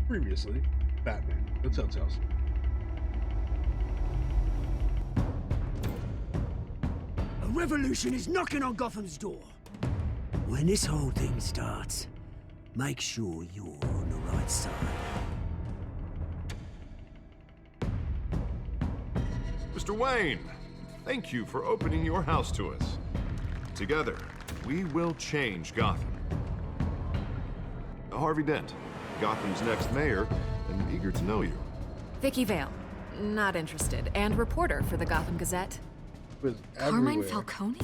Previously, Batman, the TellTale. A revolution is knocking on Gotham's door. When this whole thing starts, make sure you're on the right side. Mr. Wayne, thank you for opening your house to us. Together, we will change Gotham. Harvey Dent, Gotham's next mayor, and eager to know you. Vicky Vale, not interested, and reporter for the Gotham Gazette. Was Carmine everywhere. Falcone?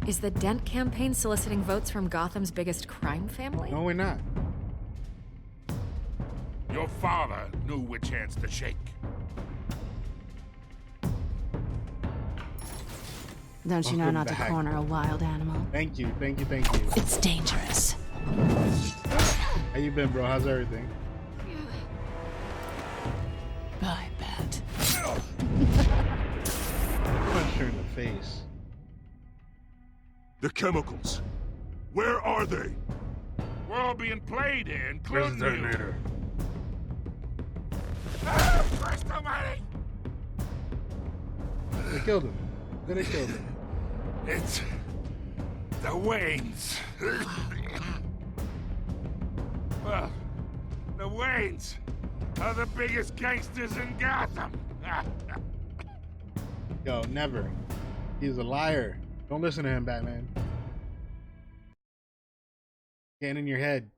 Is the Dent campaign soliciting votes from Gotham's biggest crime family? No, we're not. Your father knew which hands to shake. Don't you know Welcome not to back. corner a wild animal? Thank you, thank you, thank you. It's dangerous. How you been, bro? How's everything? I bet. Punch her in the face. The chemicals. Where are they? We're all being played here, including you. Christ almighty! They killed him. Then they killed him. It's the Waynes. Well, the Waynes are the biggest gangsters in Gotham. Yo, never. He's a liar. Don't listen to him, Batman. Getting in your head.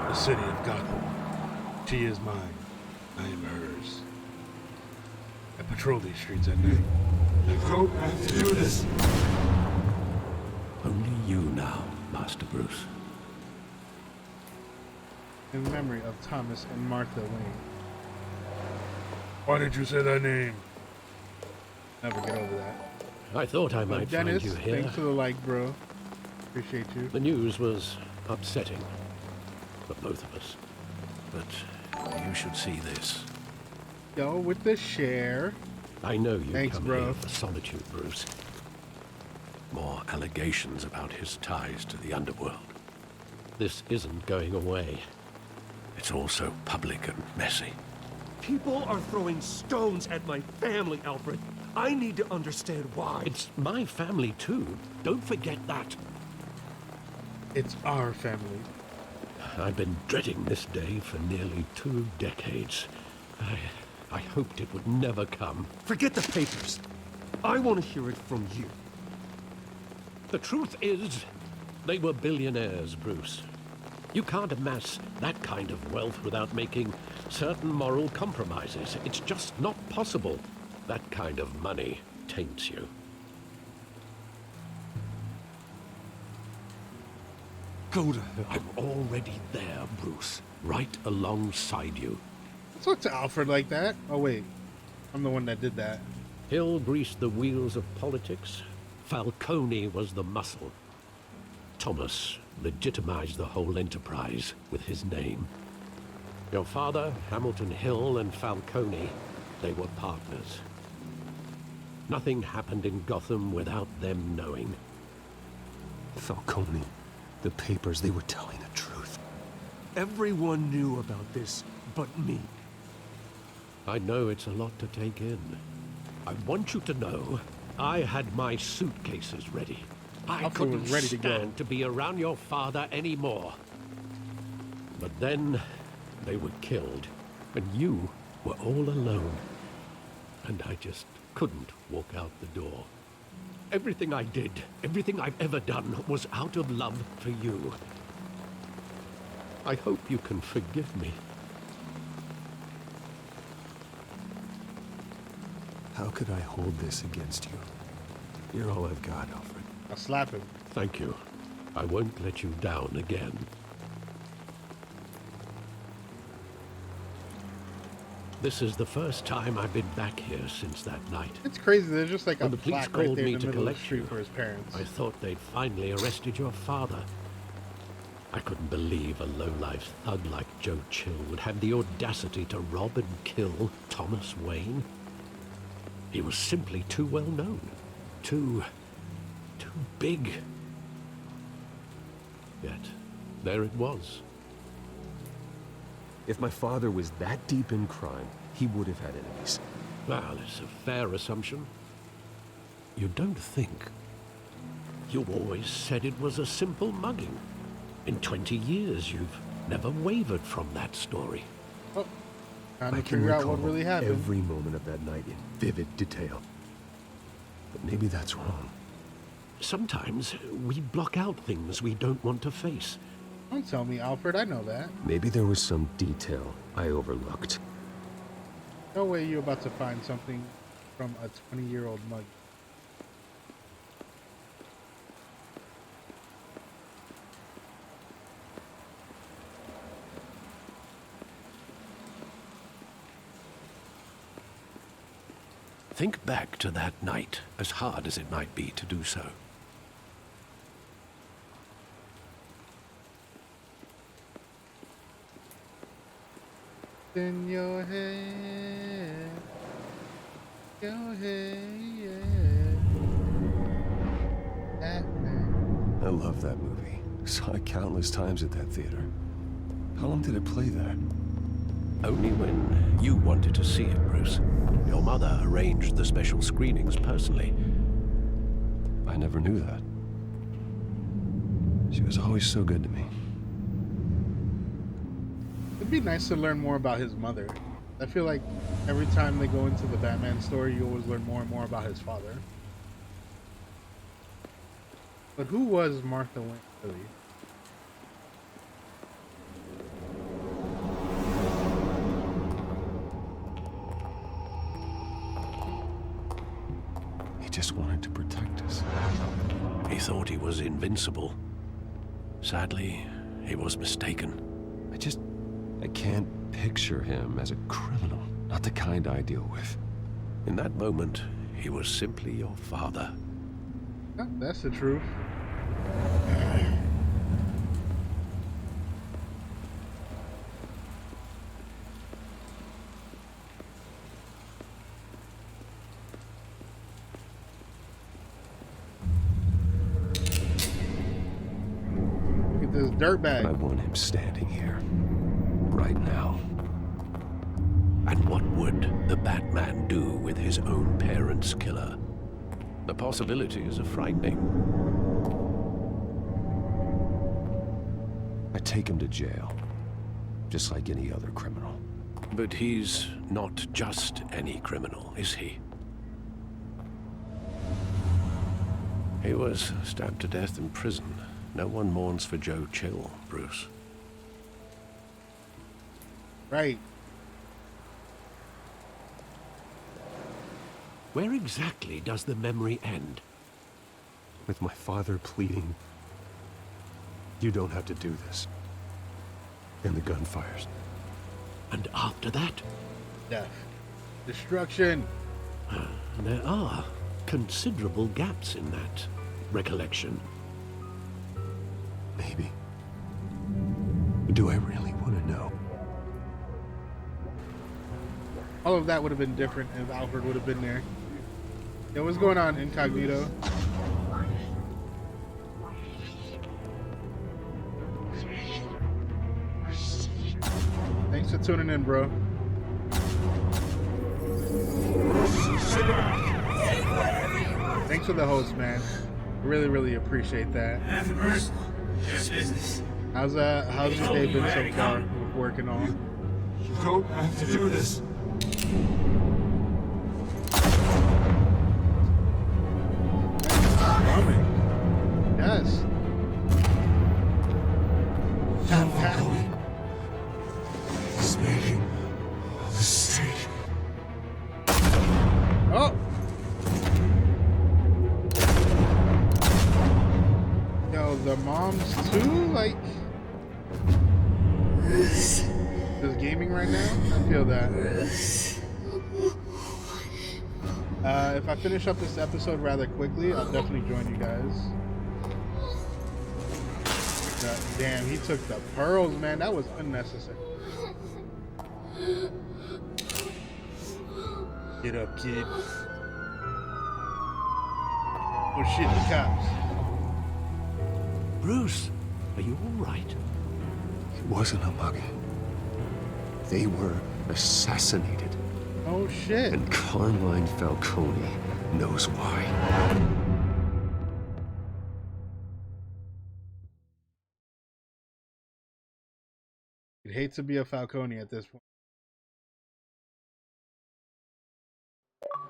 The city of Gotham. She is mine. I am hers. I patrol these streets at night. I don't have to do this. Only you now, Master Bruce. In memory of Thomas and Martha Wayne. Why did you say that name? Never get over that. I thought I might Dennis, find you here. thanks for the like, bro. Appreciate you. The news was upsetting for both of us. But you should see this. Yo, with the share. I know you Thanks, come bro. here for solitude, Bruce. More allegations about his ties to the underworld. This isn't going away. It's all so public and messy. People are throwing stones at my family, Alfred. I need to understand why. It's my family, too. Don't forget that. It's our family. I've been dreading this day for nearly 2 decades. I hoped it would never come. Forget the papers. I want to hear it from you. The truth is, they were billionaires, Bruce. You can't amass that kind of wealth without making certain moral compromises. It's just not possible. That kind of money taints you. Go to hell. I'm already there, Bruce. Right alongside you. Talk to Alfred like that. Oh, wait. I'm the one that did that. Hill greased the wheels of politics. Falcone was the muscle. Thomas legitimized the whole enterprise with his name. Your father, Hamilton Hill, and Falcone, they were partners. Nothing happened in Gotham without them knowing. Falcone, the papers, they were telling the truth. Everyone knew about this but me. I know it's a lot to take in. I want you to know I had my suitcases ready. I Alfred couldn't was ready to go. stand to be around your father anymore. But then they were killed, and you were all alone. And I just couldn't walk out the door. Everything I did, everything I've ever done, was out of love for you. I hope you can forgive me. How could I hold this against you? You're all I've got, Alfred. I'll slap him. Thank you. I won't let you down again. This is the first time I've been back here since that night. It's crazy. There's just like a When the police plaque right called there me in the to middle of the collect street you, for his parents. I thought they'd finally arrested your father. I couldn't believe a low-life thug like Joe Chill would have the audacity to rob and kill Thomas Wayne. He was simply too well known. Too big. Yet, there it was. If my father was that deep in crime, he would have had enemies. Well, it's a fair assumption. You don't think? You always said it was a simple mugging. In 20 years, you've never wavered from that story. Oh, trying to I can figure out recall what really happened. every moment of that night in vivid detail. But maybe that's wrong. Sometimes we block out things we don't want to face. Don't tell me, Alfred. I know that. Maybe there was some detail I overlooked. No way you're about to find something from a 20-year-old mug. Think back to that night, as hard as it might be to do so. In your head, Batman. I love that movie. Saw it countless times at that theater. How long did it play there? Only when you wanted to see it, Bruce. Your mother arranged the special screenings personally. I never knew that. She was always so good to me. It'd be nice to learn more about his mother. I feel like every time they go into the Batman story, you always learn more and more about his father. But who was Martha Wayne, really? He just wanted to protect us. He thought he was invincible. Sadly, he was mistaken. I can't picture him as a criminal. Not the kind I deal with. In that moment, he was simply your father. Oh, that's the truth. Look at this dirtbag. I want him standing here. Right now. And what would the Batman do with his own parents' killer? The possibilities are frightening. I take him to jail. Just like any other criminal. But he's not just any criminal, is he? He was stabbed to death in prison. No one mourns for Joe Chill, Bruce. Right. Where exactly does the memory end? With my father pleading, "You don't have to do this." And the gun fires. And after that? Death. Destruction. There are considerable gaps in that recollection. Maybe. Do I really want to know? All of that would have been different if Alfred would have been there. Yo, what's going on, Incognito? Thanks for tuning in, bro. Thanks for the host, man. Really, really appreciate that. Nothing personal. Just business. How's your day been so far with working on? You don't have to do this. Coming. Yes. Chloe is making a mistake. Oh! the moms too? Like, just gaming right now? I feel that. If I finish up this episode rather quickly, I'll definitely join you guys. Damn, he took the pearls, man. That was unnecessary. Get up, kid. Oh shit, the cops. Bruce, are you all right? It wasn't a mugging. They were assassinated. Oh shit. And Carmine Falcone knows why. You'd hate to be a Falcone at this point.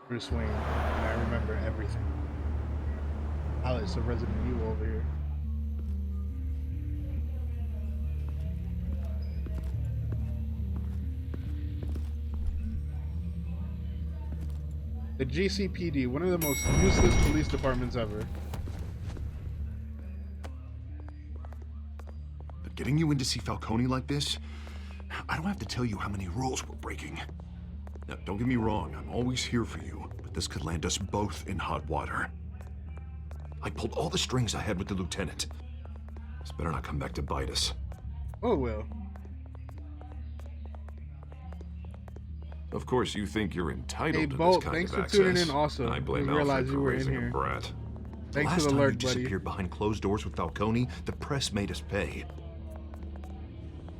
Bruce Wayne, and I remember everything. Alice, a Resident Evil over here. The GCPD, one of the most useless police departments ever. But getting you in to see Falcone like this, I don't have to tell you how many rules we're breaking. Now, don't get me wrong, I'm always here for you, but this could land us both in hot water. I pulled all the strings I had with the lieutenant. This better not come back to bite us. Oh, well. Of course, you think you're entitled Hey, to Bolt, this kind thanks of for access. tuning in also. And I blame Didn't realize Alfred you for were in raising here. a brat. Thanks Last for the time alert, you buddy. disappeared behind closed doors with Falcone, the press made us pay.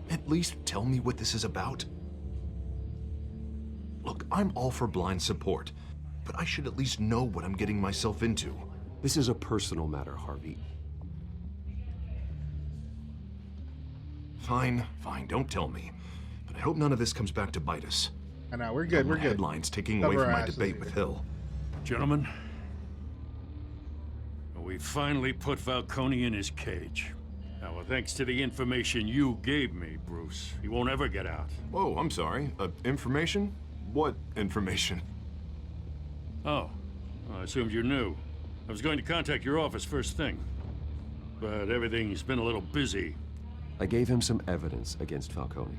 At least tell me what this is about. Look, I'm all for blind support, but I should at least know what I'm getting myself into. This is a personal matter, Harvey. Fine, don't tell me. But I hope none of this comes back to bite us. I know, we're good, we're good. Headlines taking Cover away from our my asses debate here. with Hill. Gentlemen, we finally put Falcone in his cage. Now, well, thanks to the information you gave me, Bruce, he won't ever get out. Whoa, I'm sorry. Information? What information? Oh, I assumed you knew. I was going to contact your office first thing, but everything's been a little busy. I gave him some evidence against Falcone.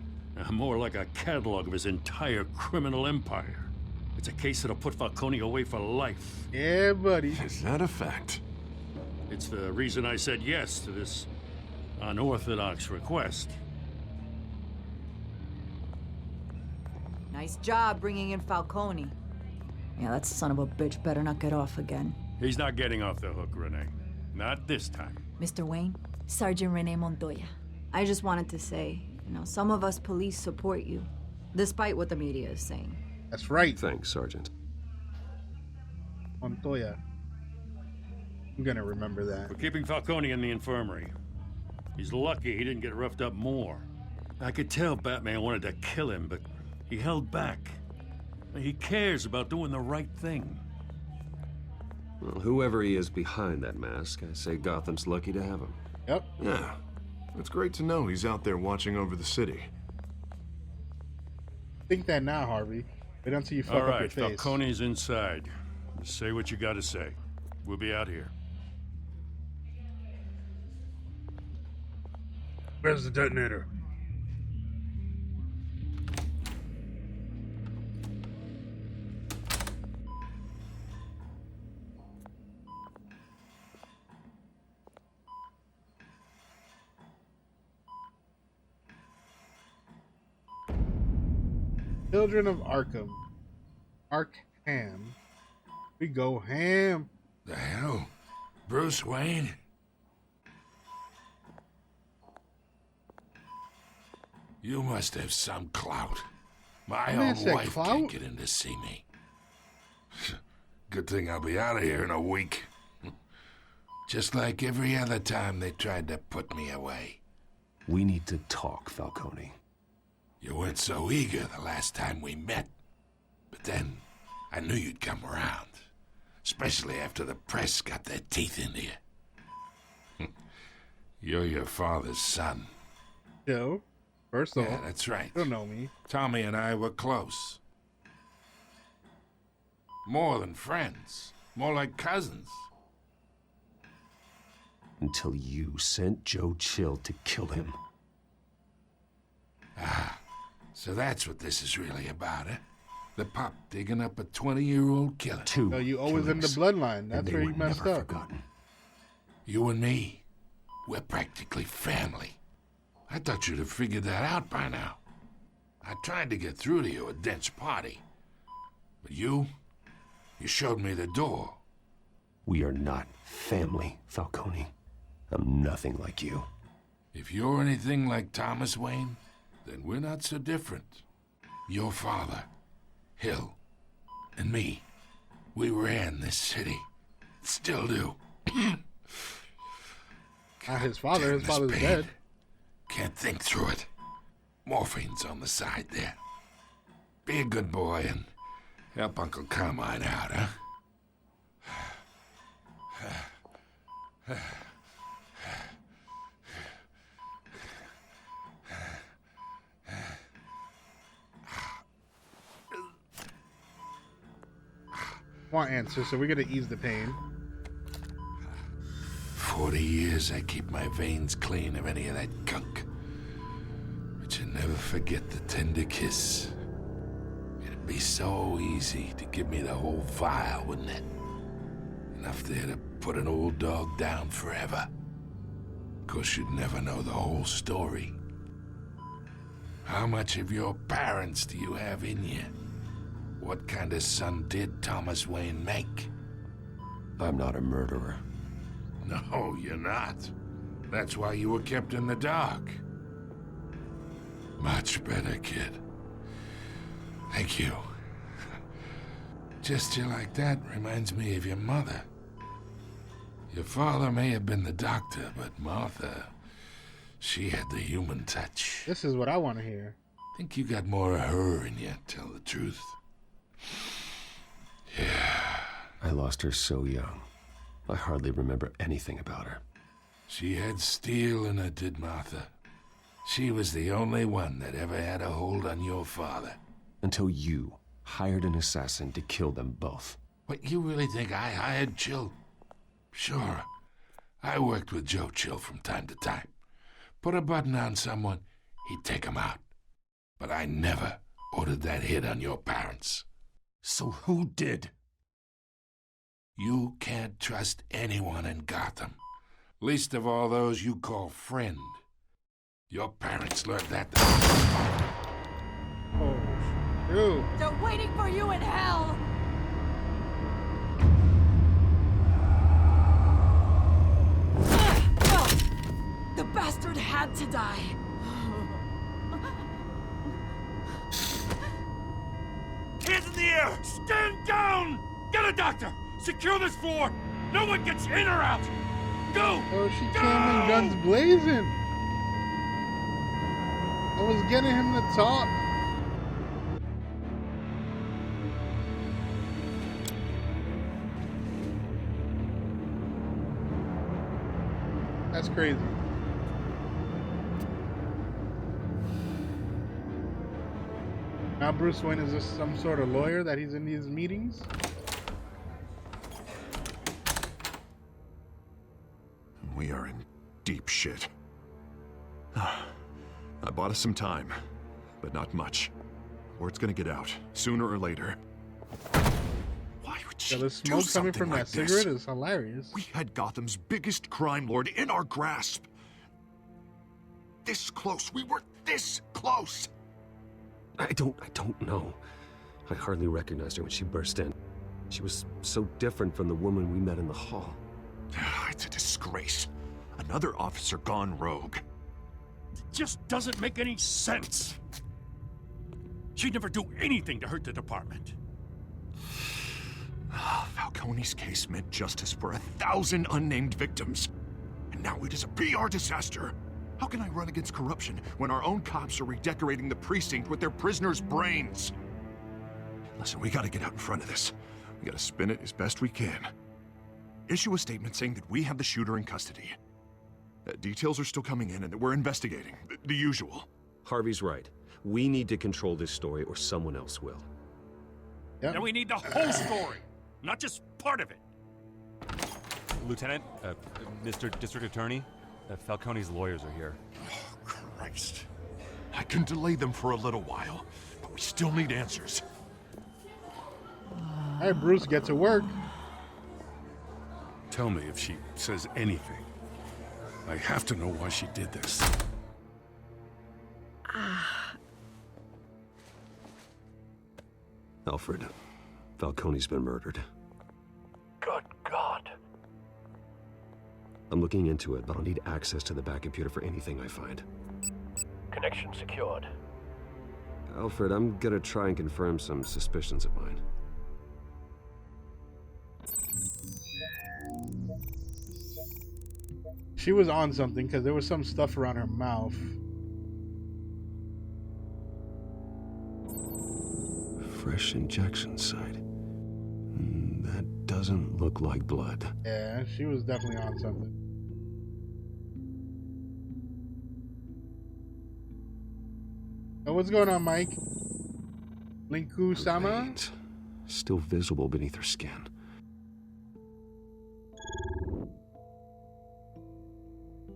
More like a catalog of his entire criminal empire. It's a case that'll put Falcone away for life. Yeah, buddy. Is that a fact? It's the reason I said yes to this unorthodox request. Nice job bringing in Falcone. Yeah, that son of a bitch better not get off again. He's not getting off the hook, Renee. Not this time. Mr. Wayne, Sergeant Renee Montoya. I just wanted to say, some of us police support you, despite what the media is saying. That's right. Thanks, Sergeant. Montoya. I'm gonna remember that. We're keeping Falcone in the infirmary. He's lucky he didn't get roughed up more. I could tell Batman wanted to kill him, but he held back. He cares about doing the right thing. Well, whoever he is behind that mask, I say Gotham's lucky to have him. Yep. Yeah. It's great to know he's out there watching over the city. Think that now, Harvey. Wait until you fuck All up your right, face. Falcone's inside. Just say what you gotta say. We'll be out here. Where's the detonator? Children of Arkham. Arkham. We go ham. The hell? Bruce Wayne? You must have some clout. My Man own said wife clout? can't get in to see me. Good thing I'll be out of here in a week. Just like every other time they tried to put me away. We need to talk, Falcone. You weren't so eager the last time we met. But then, I knew you'd come around. Especially after the press got their teeth into you. You're your father's son. Joe, first of all, Yeah, that's right. you don't know me. Tommy and I were close. More than friends. More like cousins. until you sent Joe Chill to kill him. Ah, so that's what this is really about, eh? The pop digging up a 20-year-old killer. So you always in the bloodline. That's where you messed up. Forgotten. You and me, we're practically family. I thought you'd have figured that out by now. I tried to get through to you at Dent's party. But you showed me the door. We are not family, Falcone. I'm nothing like you. If you're anything like Thomas Wayne, then we're not so different. Your father, Hill, and me, we ran this city. Still do. Not his father. His father's dead. Can't think through it. Morphine's on the side there. Be a good boy and help Uncle Carmine out, huh? Want answers, so we're gonna ease the pain. 40 years I keep my veins clean of any of that gunk. But you never forget the tender kiss. It'd be so easy to give me the whole vial, wouldn't it? Enough there to put an old dog down forever. Of course, you'd never know the whole story. How much of your parents do you have in you? What kind of son did Thomas Wayne make? I'm not a murderer. No, you're not. That's why you were kept in the dark. Much better, kid. Thank you. Gesture like that reminds me of your mother. Your father may have been the doctor, but Martha, she had the human touch. This is what I want to hear. Think you got more of her in you, tell the truth. Yeah. I lost her so young. I hardly remember anything about her. She had steel in her, did Martha. She was the only one that ever had a hold on your father. Until you hired an assassin to kill them both. What, you really think I hired Chill? Sure. I worked with Joe Chill from time to time. Put a button on someone, he'd take him out. But I never ordered that hit on your parents. So who did? You can't trust anyone in Gotham. Least of all those you call friend. Your parents learned that. Oh, shoot. They're waiting for you in hell! The bastard had to die. Hands in the air! Stand down! Get a doctor! Secure this floor! No one gets in or out! Go! Oh, she came in guns blazing. I was getting him to talk. That's crazy. Now Bruce Wayne is just some sort of lawyer that he's in these meetings? We are in deep shit. I bought us some time, but not much. Word's gonna get out, sooner or later. Why would she The smoke coming from that cigarette is hilarious. We had Gotham's biggest crime lord in our grasp. This close. We were this close. I don't know. I hardly recognized her when she burst in. She was so different from the woman we met in the hall. It's a disgrace. Another officer gone rogue. It just doesn't make any sense. She'd never do anything to hurt the department. Falcone's case meant justice for 1,000 unnamed victims. And now it is a PR disaster. How can I run against corruption when our own cops are redecorating the precinct with their prisoners' brains? Listen, we gotta get out in front of this. We gotta spin it as best we can. Issue a statement saying that we have the shooter in custody. Details are still coming in and that we're investigating. The usual. Harvey's right. We need to control this story or someone else will. Yep. Now we need the whole story, not just part of it. Lieutenant, Mr. District Attorney, Falcone's lawyers are here. Oh, Christ. I can delay them for a little while, but we still need answers. Hey, Bruce, get to work. Tell me if she says anything. I have to know why she did this. Alfred, Falcone's been murdered. Good God. I'm looking into it, but I'll need access to the back computer for anything I find. Connection secured. Alfred, I'm gonna try and confirm some suspicions of mine. She was on something because there was some stuff around her mouth. Fresh injection site. That doesn't look like blood. Yeah, she was definitely on something. Oh, what's going on, Mike? Linku-sama? Veins, still visible beneath her skin.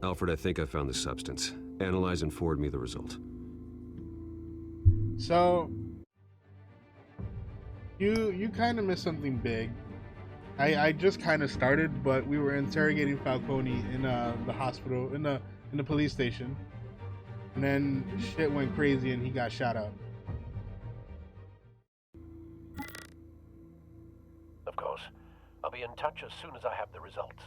Alfred, I think I found the substance. Analyze and forward me the result. So, you kind of missed something big. I just kind of started, but we were interrogating Falcone in the hospital, in the police station, and then shit went crazy and he got shot up. Of course. I'll be in touch as soon as I have the results.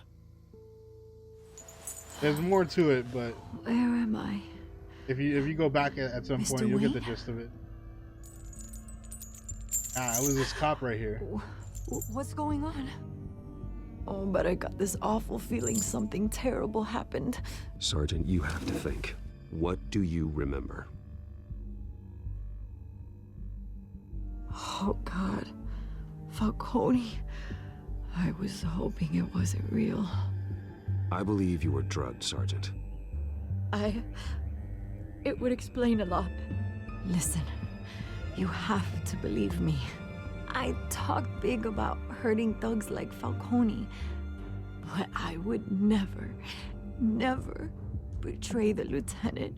There's more to it, but Where am I? if you go back at some Mr. point, you'll get the Wayne? gist of it. It was this cop right here. What's going on? Oh, but I got this awful feeling something terrible happened. Sergeant, you have to think. What do you remember? Oh, God. Falcone. I was hoping it wasn't real. I believe you were drugged, Sergeant. It would explain a lot. Listen, you have to believe me. I talk big about hurting thugs like Falcone, but I would never, never betray the lieutenant.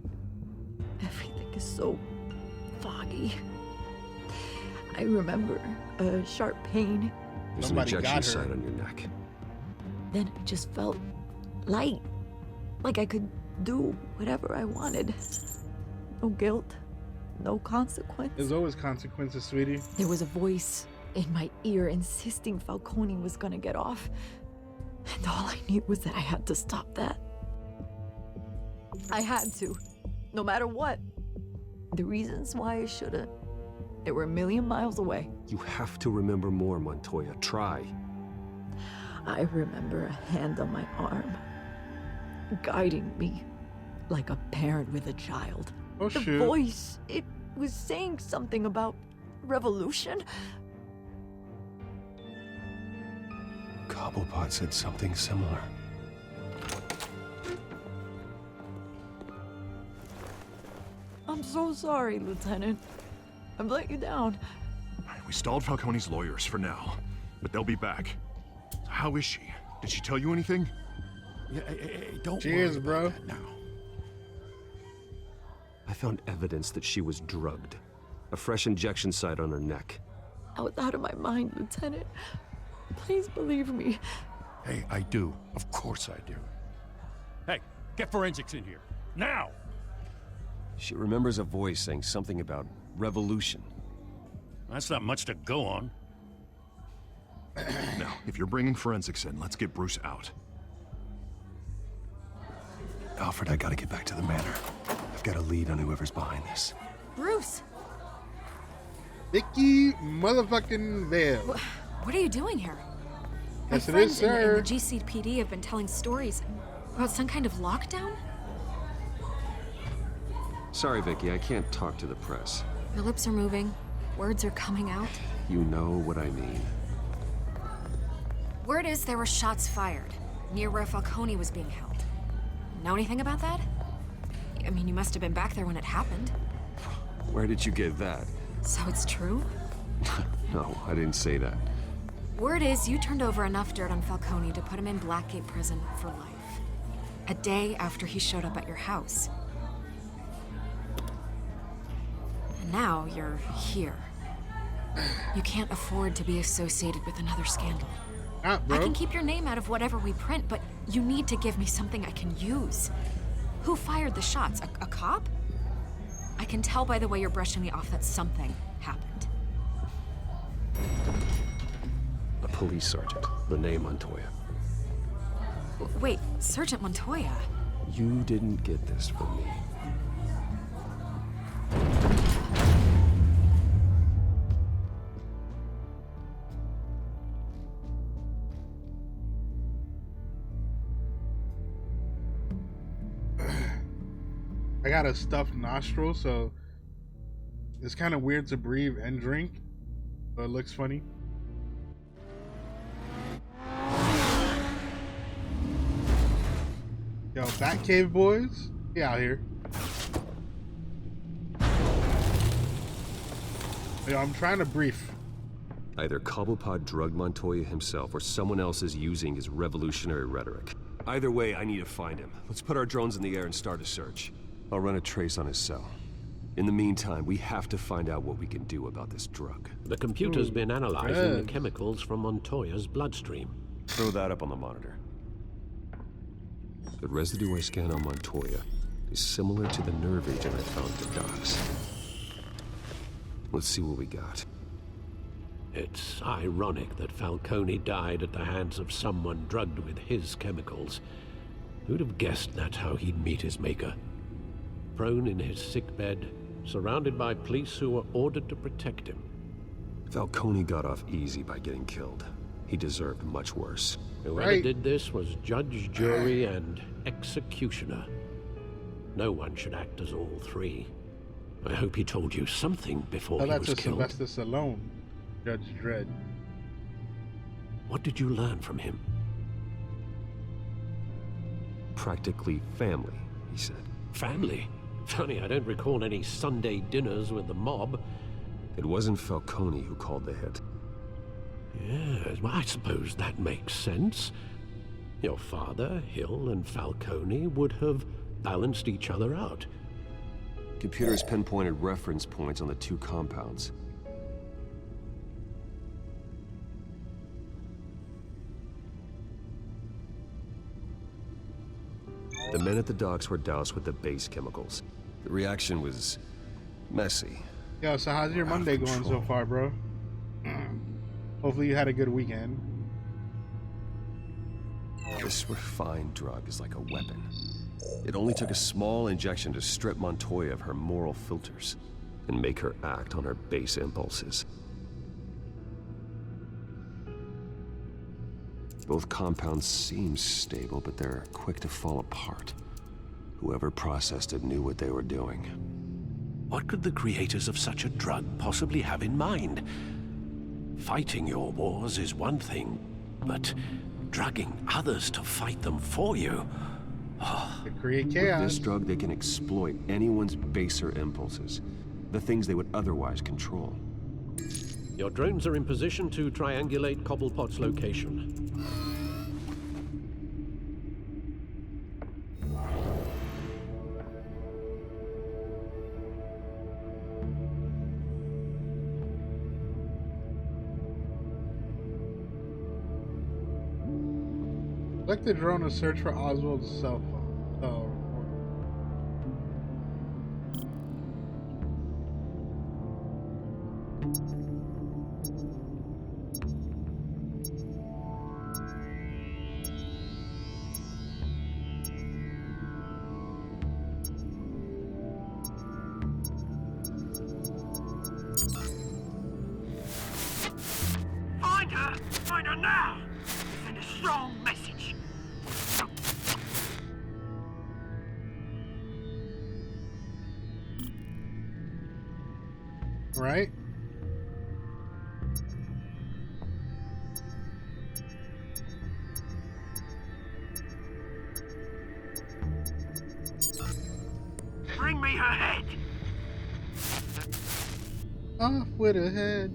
Everything is so foggy. I remember a sharp pain. There's Somebody an injection got her. site on your neck. Then it just felt light, like I could do whatever I wanted. No guilt, no consequence. There's always consequences, sweetie. There was a voice in my ear insisting Falcone was gonna get off. And all I knew was that I had to stop that. I had to, no matter what. The reasons why I shouldn't, they were a million miles away. You have to remember more, Montoya. Try. I remember a hand on my arm, guiding me like a parent with a child. Oh, The shoot. voice, it was saying something about revolution. Cobblepot said something similar. I'm so sorry, Lieutenant. I've let you down. We stalled Falcone's lawyers for now, but they'll be back. How is she? Did she tell you anything? Hey, don't Cheers, worry bro. about that now. I found evidence that she was drugged. A fresh injection site on her neck. I was out of my mind, Lieutenant. Please believe me. Hey, I do. Of course I do. Hey, get forensics in here. Now! She remembers a voice saying something about revolution. That's not much to go on. Now, if you're bringing forensics in, let's get Bruce out. Alfred, I gotta get back to the manor. I've got a lead on whoever's behind this. Bruce, Vicky motherfucking Vale. what are you doing here? My Yes, it friends is, sir. in the GCPD have been telling stories about some kind of lockdown. Sorry, Vicky, I can't talk to the press. Your lips are moving. Words are coming out. You know what I mean. Word is there were shots fired near where Falcone was being held. Know anything about that? I mean, you must have been back there when it happened. Where did you get that? So it's true? No, I didn't say that. Word is you turned over enough dirt on Falcone to put him in Blackgate Prison for life. A day after he showed up at your house. And now you're here. You can't afford to be associated with another scandal. Ah, bro. I can keep your name out of whatever we print, but you need to give me something I can use. Who fired the shots? A cop? I can tell by the way you're brushing me off that something happened. A police sergeant, Renee Montoya. Wait, Sergeant Montoya? You didn't get this from me. I got a stuffed nostril, so it's kind of weird to breathe and drink, but it looks funny. Yo, Batcave boys, get out here. Yo, I'm trying to brief. Either Cobblepot drugged Montoya himself or someone else is using his revolutionary rhetoric. Either way, I need to find him. Let's put our drones in the air and start a search. I'll run a trace on his cell. In the meantime, we have to find out what we can do about this drug. The computer's been analyzing the chemicals from Montoya's bloodstream. Throw that up on the monitor. The residue I scanned on Montoya is similar to the nerve agent I found at the docks. Let's see what we got. It's ironic that Falcone died at the hands of someone drugged with his chemicals. Who'd have guessed that's how he'd meet his maker? Prone in his sickbed, surrounded by police who were ordered to protect him. Falcone got off easy by getting killed. He deserved much worse. Whoever did this was judge, jury, and executioner. No one should act as all three. I hope he told you something before he was killed. Sylvester Stallone, Judge Dredd. What did you learn from him? Practically family, he said. Family? Funny, I don't recall any Sunday dinners with the mob. It wasn't Falcone who called the hit. Yes, well, I suppose that makes sense. Your father, Hill, and Falcone would have balanced each other out. Computers pinpointed reference points on the two compounds. The men at the docks were doused with the base chemicals. The reaction was messy. Yo, so how's your Monday going so far, bro? Hopefully you had a good weekend. This refined drug is like a weapon. It only took a small injection to strip Montoya of her moral filters and make her act on her base impulses. Both compounds seem stable, but they're quick to fall apart. Whoever processed it knew what they were doing. What could the creators of such a drug possibly have in mind? Fighting your wars is one thing, but drugging others to fight them for you? To create chaos. With this drug, they can exploit anyone's baser impulses, the things they would otherwise control. Your drones are in position to triangulate Cobblepot's location. Select the drone to search for Oswald's cell phone. Find her! Find her now! Send a strong message. Right? Bring me her head. Off with her head.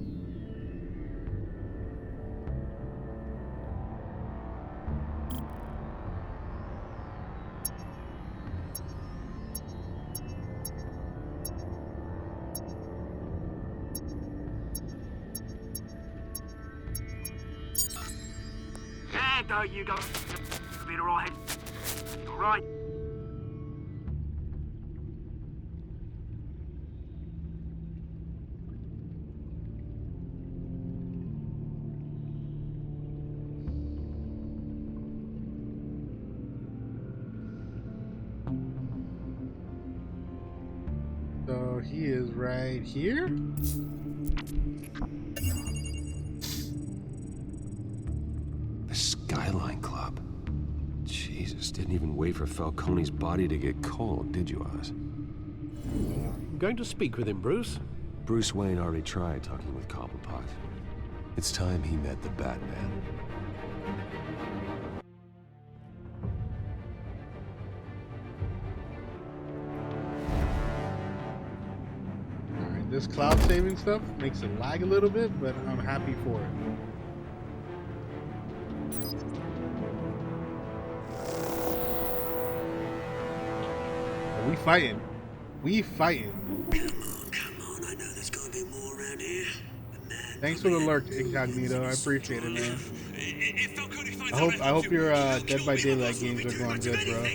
that though, you go. Be alright. Alright. So he is right here. The Skyline Club. Jesus, didn't even wait for Falcone's body to get cold, did you, Oz? I'm going to speak with him, Bruce. Bruce Wayne already tried talking with Cobblepot. It's time he met the Batman. Alright, this cloud saving stuff makes it lag a little bit, but I'm happy for it. We fighting. We fighting. Come on, I know there's gonna be more around here. Thanks for the lurk, Incognito. I appreciate it, man. I hope your Dead by Daylight games are going good, bro.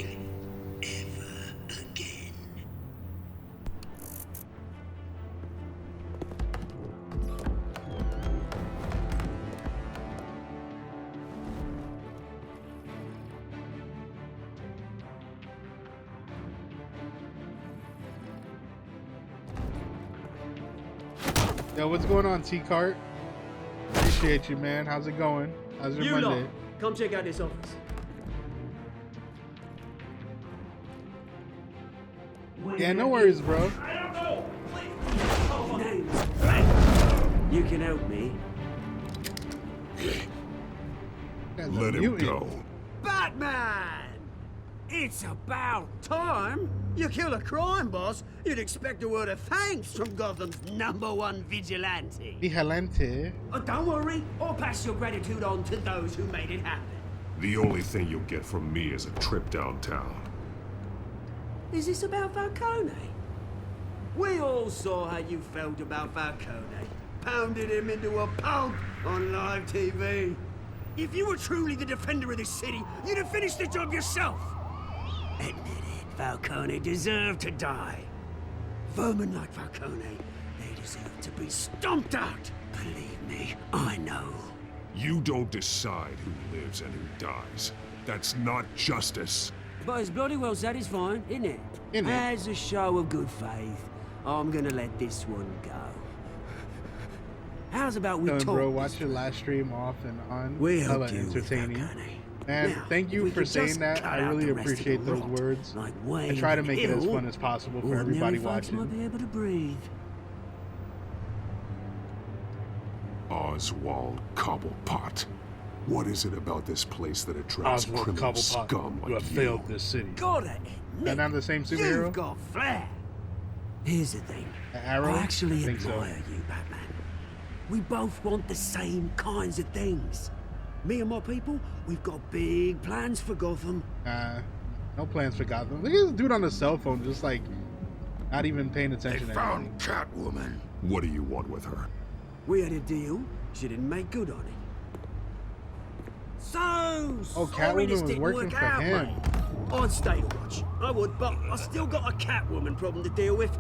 Yo, what's going on, T-Cart? Appreciate you, man. How's it going? How's your Monday? Come check out this office. Yeah, no worries, bro. I don't know. You can help me. Let him go. Batman! It's about time. You kill a crime boss, you'd expect a word of thanks from Gotham's #1 vigilante. Vigilante. Oh, don't worry, I'll pass your gratitude on to those who made it happen. The only thing you'll get from me is a trip downtown. Is this about Falcone? We all saw how you felt about Falcone. Pounded him into a pulp on live TV. If you were truly the defender of this city, you'd have finished the job yourself. Admit it, Falcone deserved to die. Vermin like Falcone, they deserve to be stomped out. Believe me, I know. You don't decide who lives and who dies. That's not justice. But it's bloody well satisfying, isn't it? Isn't it? As a show of good faith, I'm gonna let this one go. How's about we talk? Bro, watch your last stream off and on. We Hella helped you with entertaining. Falcone. And Now, thank if you we for could saying just that. cut I out really the rest of appreciate the those rot, words. like I Wayne try to make it as Hill, fun as possible for ordinary everybody folks might watching. be able to breathe. Oswald Cobblepot. What is it about this place that attracts Oswald criminal Cobblepot, scum you like have you? failed this city. Gotta And admit, I'm the same superhero? you've got flair. Here's the thing. Arrow? I actually I think so. admire you, Batman. We both want the same kinds of things. Me and my people, we've got big plans for Gotham. No plans for Gotham. Look at this dude on the cell phone, just like not even paying attention to anything. Catwoman. What do you want with her? We had a deal. She didn't make good on it. So Oh, sorry Catwoman this was didn't working work for out, him. mate. I'd stay to watch. I would, but I still got a Catwoman problem to deal with.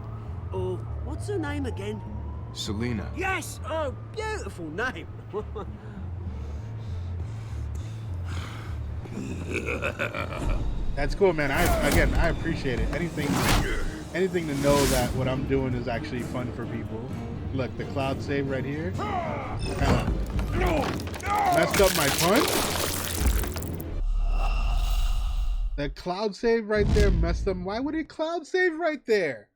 Oh, what's her name again? Selena. Yes! Oh, beautiful name. That's cool, man. I appreciate it. Anything to know that what I'm doing is actually fun for people. Look, the cloud save right here. Kinda messed up my punch. The cloud save right there messed up. Why would it cloud save right there?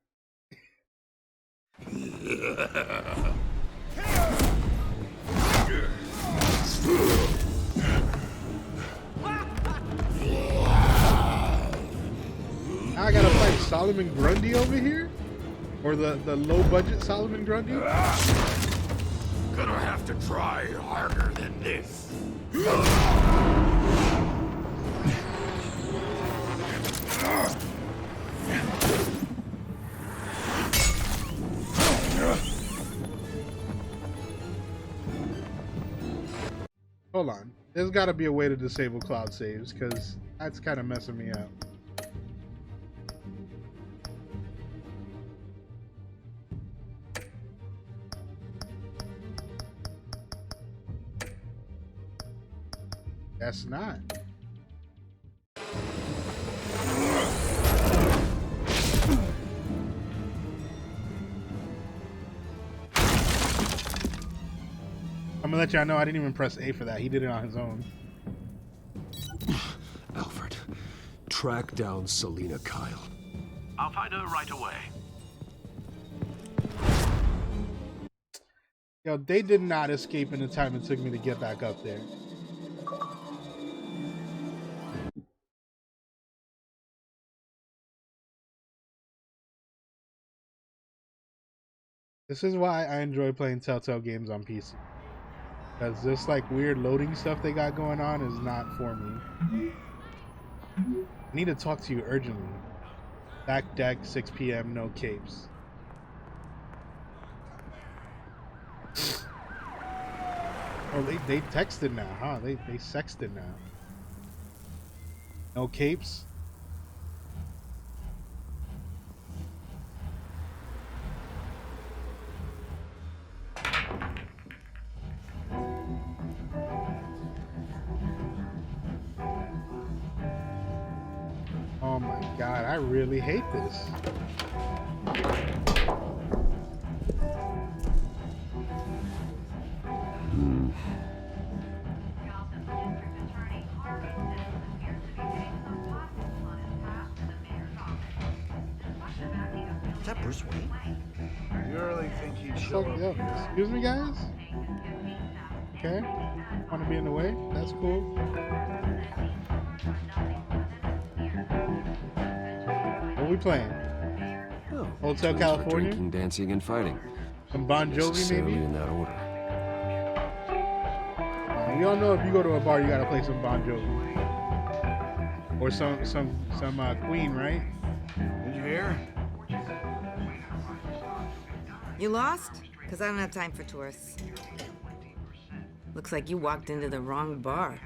I gotta fight Solomon Grundy over here? Or the low budget Solomon Grundy? Gonna have to try harder than this. Hold on. There's got to be a way to disable cloud saves, because that's kind of messing me up. Guess not. I'm gonna let y'all know I didn't even press A for that. He did it on his own. Alfred, track down Selina Kyle. I'll find her right away. Yo, they did not escape in the time it took me to get back up there. This is why I enjoy playing TellTale games on PC. Because this like weird loading stuff they got going on is not for me. I need to talk to you urgently. Back deck, 6 p.m., no capes. Oh, they texted now, huh? They sexted now. No capes? Oh my god, I really hate this. Is that Bruce Wayne? You really think he'd show up? Yo, excuse me, guys? Okay. Want to be in the way? That's cool. What are we playing? Oh, Hotel for California? Drinking, dancing, and fighting. Some Bon Jovi, Necessarily maybe? in that order. You all know if you go to a bar, you gotta play some Bon Jovi. Or some Queen, right? Did you hear? You lost? Because I don't have time for tourists. Looks like you walked into the wrong bar.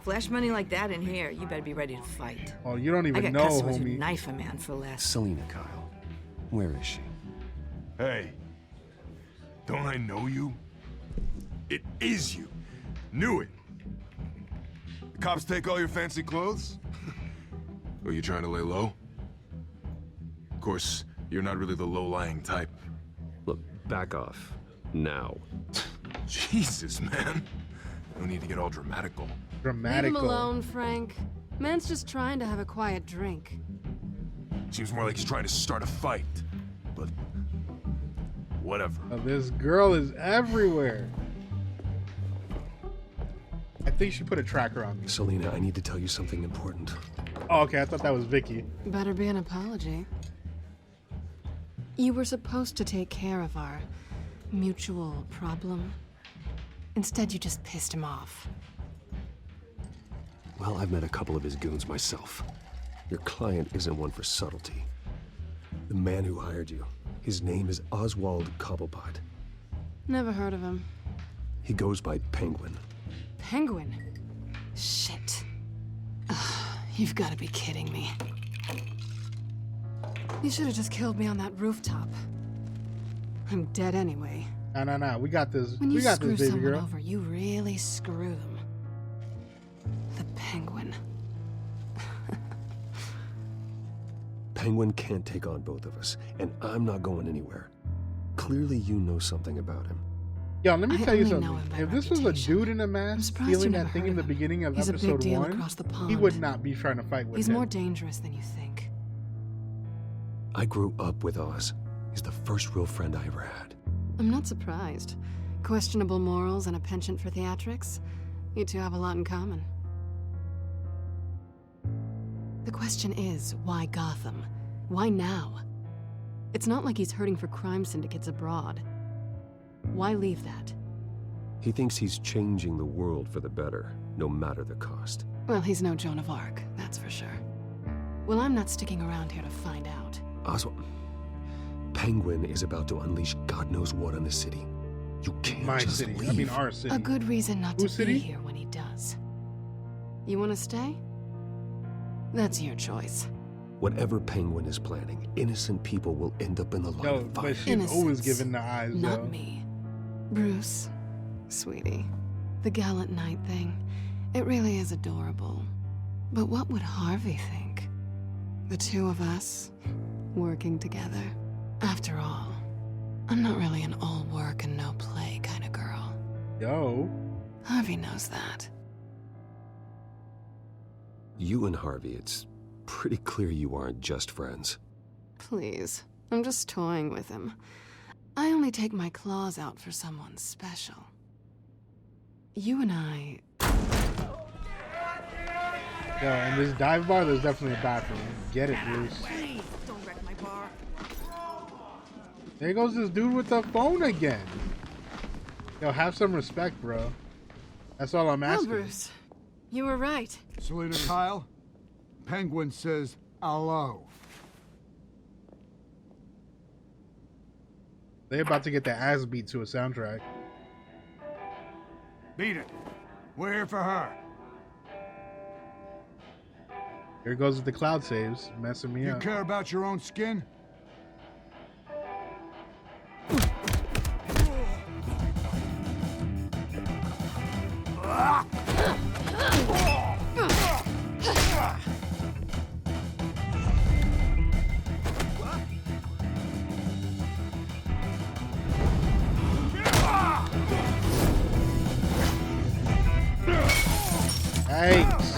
Flash money like that in here, you better be ready to fight. Oh, you don't even I got know, customers who homie. knife a man for less. Selina Kyle. Where is she? Hey, don't I know you? It is you. Knew it. The cops take all your fancy clothes? Or you trying to lay low? Of course, you're not really the low-lying type. Look, back off. Now. Jesus, man. No need to get all dramatical. Dramatical. Leave him alone, Frank. Man's just trying to have a quiet drink. Seems more like he's trying to start a fight. But whatever. Oh, this girl is everywhere. I think she put a tracker on me. Selina, I need to tell you something important. Oh, okay. I thought that was Vicky. Better be an apology. You were supposed to take care of our mutual problem. Instead, you just pissed him off. Well, I've met a couple of his goons myself. Your client isn't one for subtlety. The man who hired you, his name is Oswald Cobblepot. Never heard of him. He goes by Penguin. Penguin? Shit. Ugh, you've got to be kidding me. You should have just killed me on that rooftop. I'm dead anyway. No. We got this. When you We got screw this, baby someone girl. over, you really screw them. The Penguin. Penguin can't take on both of us, and I'm not going anywhere. Clearly you know something about him. Yo, let me I tell you only know something. him by If this was a dude in a I'm mask surprised you stealing never that thing heard in the of him. beginning of He's a big episode deal 1, across the he pond. would not be trying to fight with He's him. more dangerous than you think. I grew up with Oz. He's the first real friend I ever had. I'm not surprised. Questionable morals and a penchant for theatrics. You two have a lot in common. The question is, why Gotham? Why now? It's not like he's hurting for crime syndicates abroad. Why leave that? He thinks he's changing the world for the better, no matter the cost. Well, he's no Joan of Arc, that's for sure. Well, I'm not sticking around here to find out. Oswald, Penguin is about to unleash God knows what on the city. You can't My just city. leave. I mean, our city. A good reason not to Whose city? be here when he does. You want to stay? That's your choice. Whatever Penguin is planning, innocent people will end up in the line Yo, of fire. but she's always Innocence, giving the eyes, not though. me. Bruce, sweetie, the gallant knight thing, it really is adorable. But what would Harvey think? The two of us, working together. After all, I'm not really an all work and no play kind of girl. Yo. Harvey knows that. You and Harvey, it's pretty clear you aren't just friends. Please, I'm just toying with him. I only take my claws out for someone special. You and I... Yo, in this dive bar, there's definitely a bathroom. Get it, Bruce. Don't wreck my bar. There goes this dude with the phone again. Yo, have some respect, bro. That's all I'm Well, asking. Bruce, you were right. Selena Kyle, Penguin says hello. They about to get their ass beat to a soundtrack. Beat it. We're here for her. Here goes with the cloud saves, messing me You up. care about your own skin? Thanks.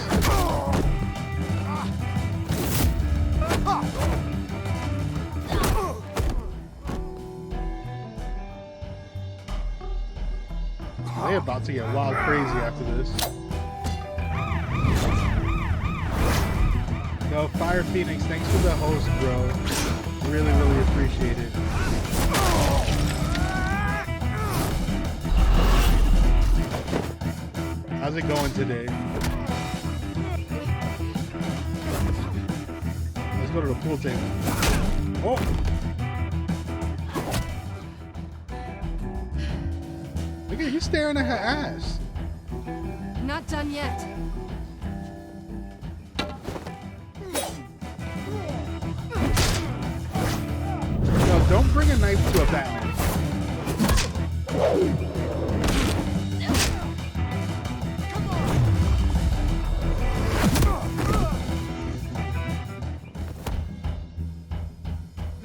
They about to get wild crazy after this. Yo, Fire Phoenix, thanks for the host, bro. Really, really appreciate it. How's it going today? Let's go to the pool table. Oh! Look at, he's staring at her ass. Not done yet. Yo, don't bring a knife to a Batman.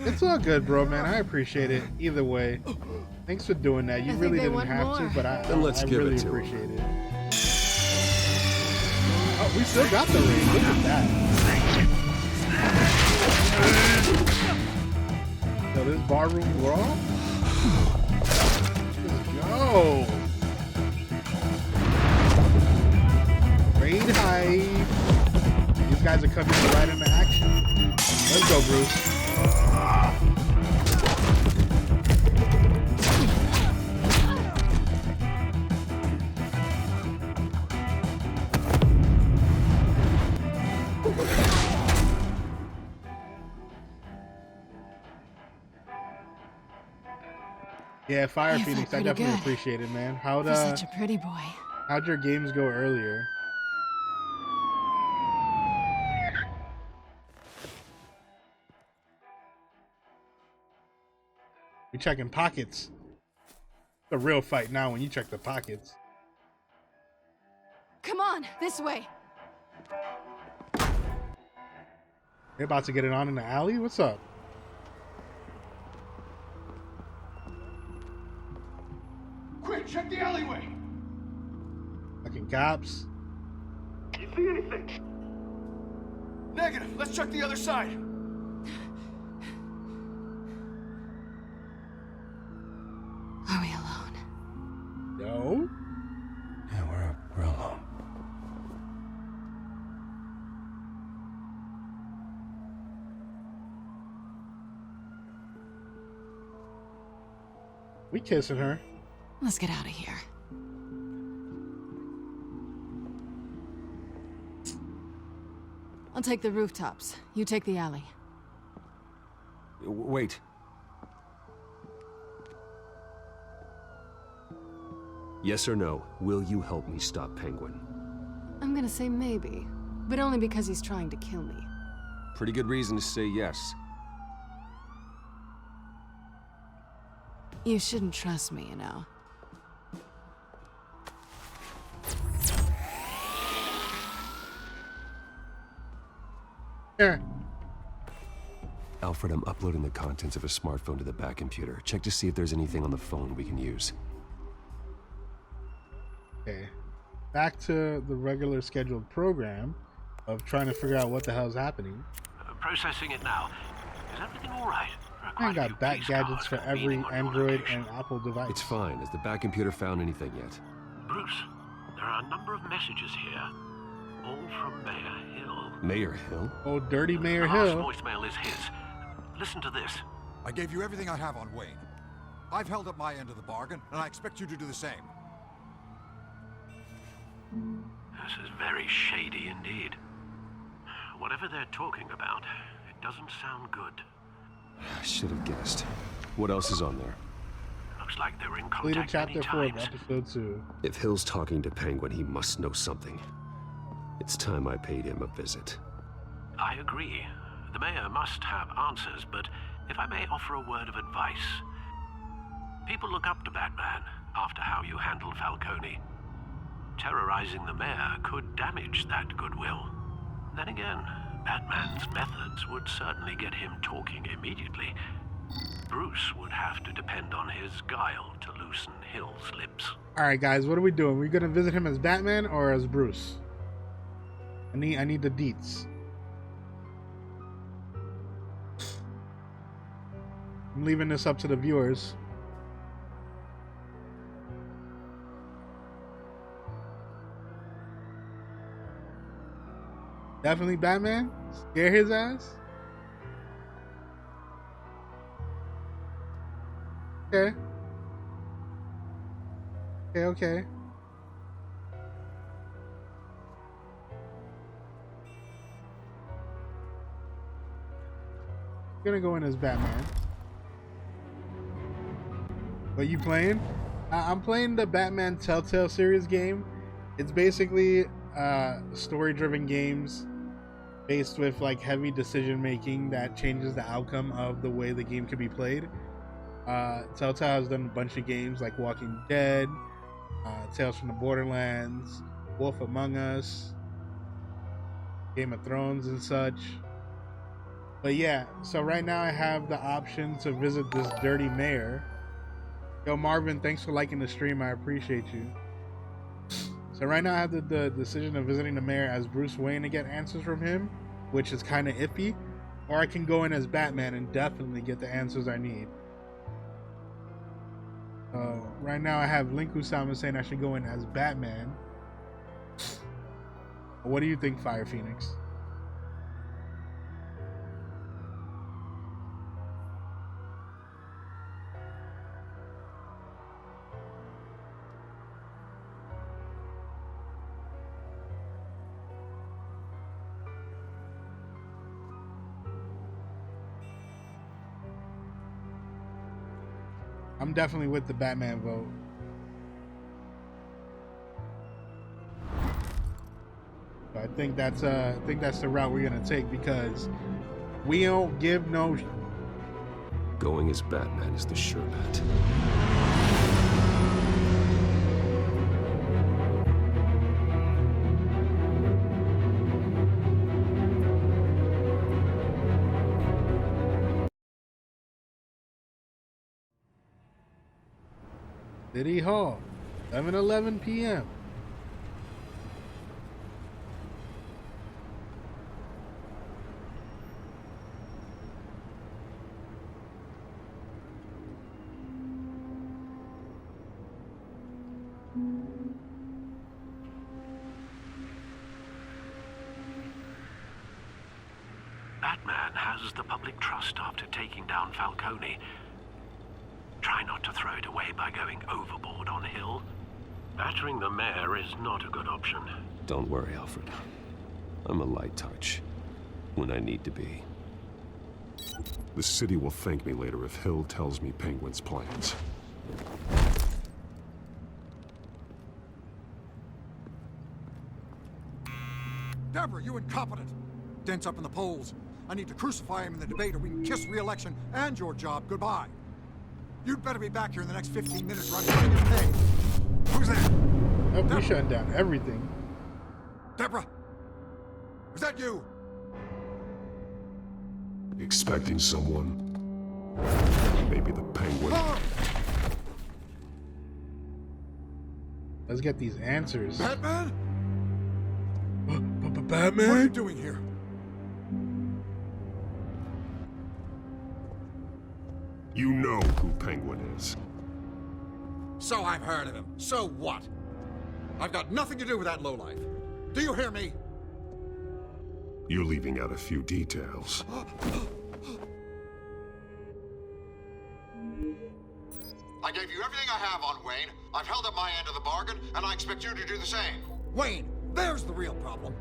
It's all good, bro, man. I appreciate it. Either way, thanks for doing that. You I think really they didn't want have to, more. but I Then let's give really it to 'em. appreciate it. Oh, we still got the ring. Look at that. Yo, this barroom brawl. Let's go. Raid hype. These guys are coming right into action. Let's go, Bruce. Yeah, Fire You Phoenix, felt I pretty definitely good. appreciate it, man. You're such a pretty boy. How'd your games go earlier? You're checking pockets. It's a real fight now when you check the pockets. Come on, this way. They're about to get it on in the alley? What's up? Quick, check the alleyway. Fucking cops. You see anything? Negative. Let's check the other side. Are we alone? No. Yeah, we're alone. We kissing her. Let's get out of here. I'll take the rooftops. You take the alley. Wait. Yes or no, will you help me stop Penguin? I'm gonna say maybe, but only because he's trying to kill me. Pretty good reason to say yes. You shouldn't trust me, you know. Yeah. Alfred, I'm uploading the contents of a smartphone to the back computer. Check to see if there's anything on the phone we can use. Okay. Back to the regular scheduled program of trying to figure out what the hell's happening. Processing it now. Is everything all right? I ain't got bat gadgets for every Android and Apple device. It's fine. Has the back computer found anything yet? Bruce, there are a number of messages here, all from Mayor Hill. Mayor Hill? Oh, dirty Mayor The Hill. last voicemail is his. Listen to this. I gave you everything I have on Wayne. I've held up my end of the bargain, and I expect you to do the same. This is very shady indeed. Whatever they're talking about, it doesn't sound good. I should have guessed. What else is on there? Looks like they were in Completed contact many chapter 4 of times. episode 2. If Hill's talking to Penguin, he must know something. It's time I paid him a visit. I agree. The mayor must have answers, but if I may offer a word of advice. People look up to Batman after how you handled Falcone. Terrorizing the mayor could damage that goodwill. Then again, Batman's methods would certainly get him talking immediately. Bruce would have to depend on his guile to loosen Hill's lips. Alright guys, what are we doing? We gonna visit him as Batman or as Bruce? I need the deets. I'm leaving this up to the viewers. Definitely Batman? Scare his ass? Okay. Okay. Gonna go in as Batman. What you playing? I'm playing the Batman TellTale series game. It's basically story-driven games based with like heavy decision making that changes the outcome of the way the game can be played. TellTale has done a bunch of games like Walking Dead, Tales from the Borderlands, Wolf Among Us, Game of Thrones and such. But yeah, so right now I have the option to visit this dirty mayor. Yo Marvin, thanks for liking the stream, I appreciate you. So right now I have the decision of visiting the mayor as Bruce Wayne to get answers from him, which is kind of iffy, or I can go in as Batman and definitely get the answers I need. Right now I have Linku-sama saying I should go in as Batman. What do you think, Fire Phoenix? I'm definitely with the Batman vote. I think that's the route we're gonna take because we don't give no. Going as Batman is the sure bet. City Hall, 11:11 p.m. Batman has the public trust after taking down Falcone. Try not to throw it away by going overboard on Hill. Battering the mayor is not a good option. Don't worry, Alfred. I'm a light touch when I need to be. The city will thank me later if Hill tells me Penguin's plans. Deborah, you incompetent! Dent's up in the polls. I need to crucify him in the debate or we can kiss re-election and your job goodbye. You'd better be back here in the next 15 minutes or I'm cutting his pay. Who's that? Nope, we shutting down everything. Deborah! Is that you? Expecting someone? Maybe the Penguin. Let's get these answers. Batman? Batman? What are you doing here? You know who Penguin is. So I've heard of him. So what? I've got nothing to do with that lowlife. Do you hear me? You're leaving out a few details. I gave you everything I have on Wayne. I've held up my end of the bargain, and I expect you to do the same. Wayne, there's the real problem.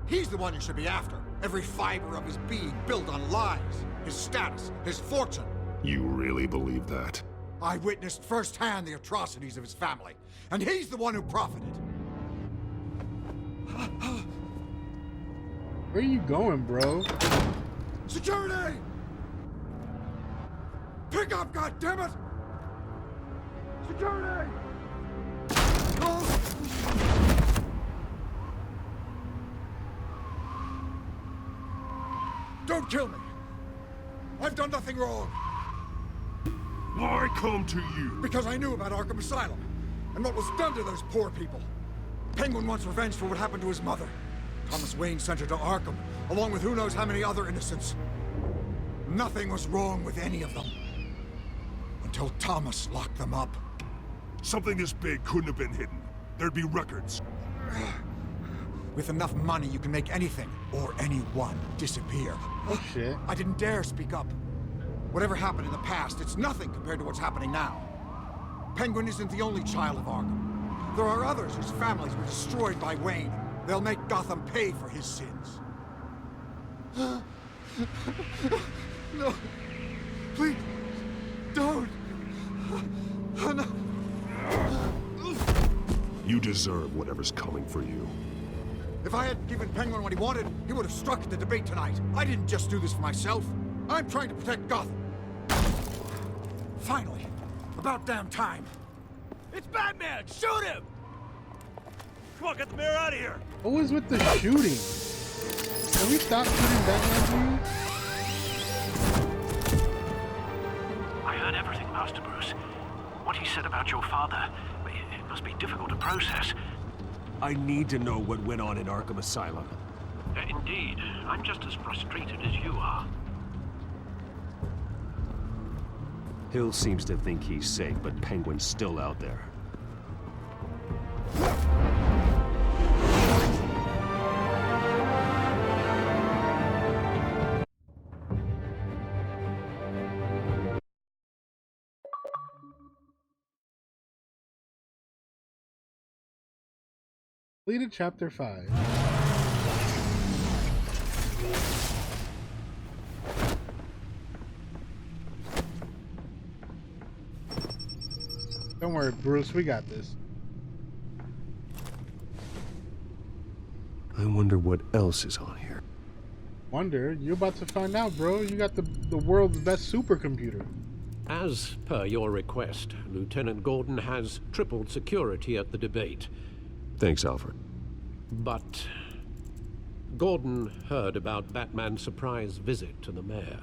He's the one you should be after. Every fiber of his being built on lies. His status, his fortune. You really believe that? I witnessed firsthand the atrocities of his family, and he's the one who profited. Where are you going, bro? Security! Pick up, goddammit! Security! Don't kill me! I've done nothing wrong! Why come to you? Because I knew about Arkham Asylum, and what was done to those poor people. Penguin wants revenge for what happened to his mother. Thomas Wayne sent her to Arkham, along with who knows how many other innocents. Nothing was wrong with any of them. Until Thomas locked them up. Something this big couldn't have been hidden. There'd be records. With enough money, you can make anything, or anyone, disappear. Oh, shit. I didn't dare speak up. Whatever happened in the past, it's nothing compared to what's happening now. Penguin isn't the only child of Arkham. There are others whose families were destroyed by Wayne. They'll make Gotham pay for his sins. No. Please. Don't. No. You deserve whatever's coming for you. If I had given Penguin what he wanted, he would have struck at the debate tonight. I didn't just do this for myself. I'm trying to protect Gotham. Finally. About damn time. It's Batman! Shoot him! Come on, get the mayor out of here! What was with the shooting? Can we stop shooting Batman, please? I heard everything, Master Bruce. What he said about your father, it must be difficult to process. I need to know what went on in Arkham Asylum. Indeed. I'm just as frustrated as you are. Hill seems to think he's safe, but Penguin's still out there. Completed chapter 5. Don't worry, Bruce, we got this. I wonder what else is on here. Wonder? You're about to find out, bro. You got the world's best supercomputer. As per your request, Lieutenant Gordon has tripled security at the debate. Thanks, Alfred. But Gordon heard about Batman's surprise visit to the mayor.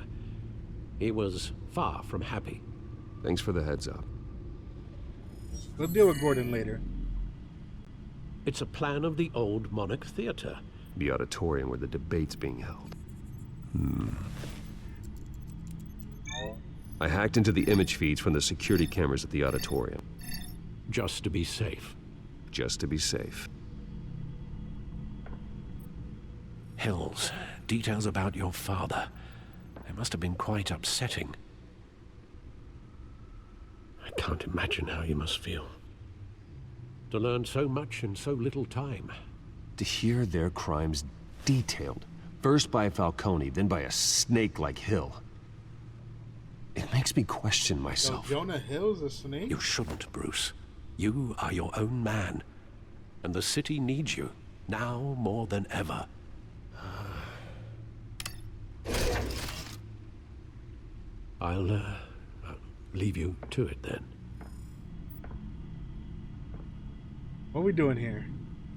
He was far from happy. Thanks for the heads up. We'll deal with Gordon later. It's a plan of the old Monarch Theater. The auditorium where the debate's being held. I hacked into the image feeds from the security cameras at the auditorium. Just to be safe. Just to be safe. Hills, details about your father. They must have been quite upsetting. I can't imagine how you must feel. To learn so much in so little time. To hear their crimes detailed, first by Falcone, then by a snake like Hill. It makes me question myself. So Jonah Hill's a snake? You shouldn't, Bruce. You are your own man, and the city needs you. now more than ever. I'll leave you to it then. What are we doing here?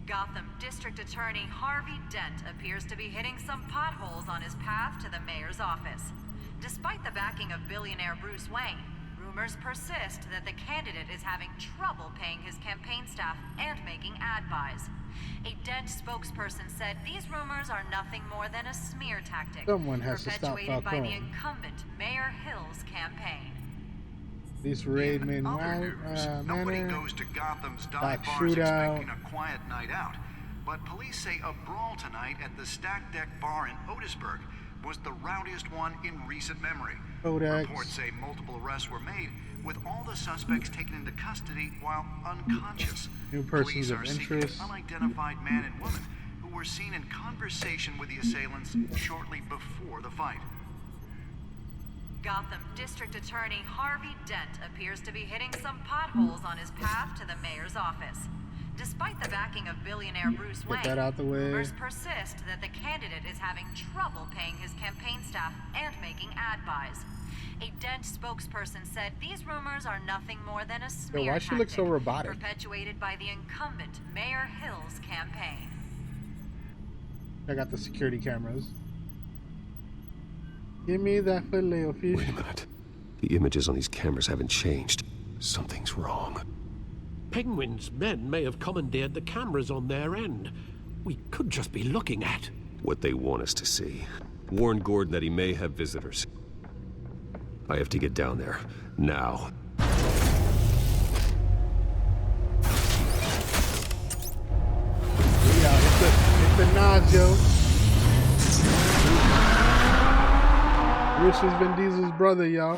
Gotham District Attorney Harvey Dent appears to be hitting some potholes on his path to the mayor's office. Despite the backing of billionaire Bruce Wayne, rumors persist that the candidate is having trouble paying his campaign staff and making ad buys. A Dent spokesperson said these rumors are nothing more than a smear tactic Someone has to stop perpetuated by the Falcone. incumbent Mayor Hill's campaign. This raid made Nobody manner. goes to Gotham's dive Black bars shootout. expecting a quiet night out. But police say a brawl tonight at the Stack Deck Bar in Otisburg was the rowdiest one in recent memory. Codex. Reports say multiple arrests were made, with all the suspects taken into custody while unconscious. New persons Police of are seeking interest. an unidentified man and woman who were seen in conversation with the assailants shortly before the fight. Gotham District Attorney Harvey Dent appears to be hitting some potholes on his path to the mayor's office. Despite the backing of billionaire Bruce Wayne, that out the way. rumors persist that the candidate is having trouble paying his campaign staff and making ad buys. A Dent spokesperson said these rumors are nothing more than a smear why she look so tactic robotic? perpetuated by the incumbent Mayor Hill's campaign. I got the security cameras. Give me that filet of fish. Wait a minute. The images on these cameras haven't changed. Something's wrong. Penguin's men may have commandeered the cameras on their end. We could just be looking at What they want us to see. Warn Gordon that he may have visitors. I have to get down there. Now. Yeah, it's the Nas, yo. Bruce is Vin Diesel's brother, y'all.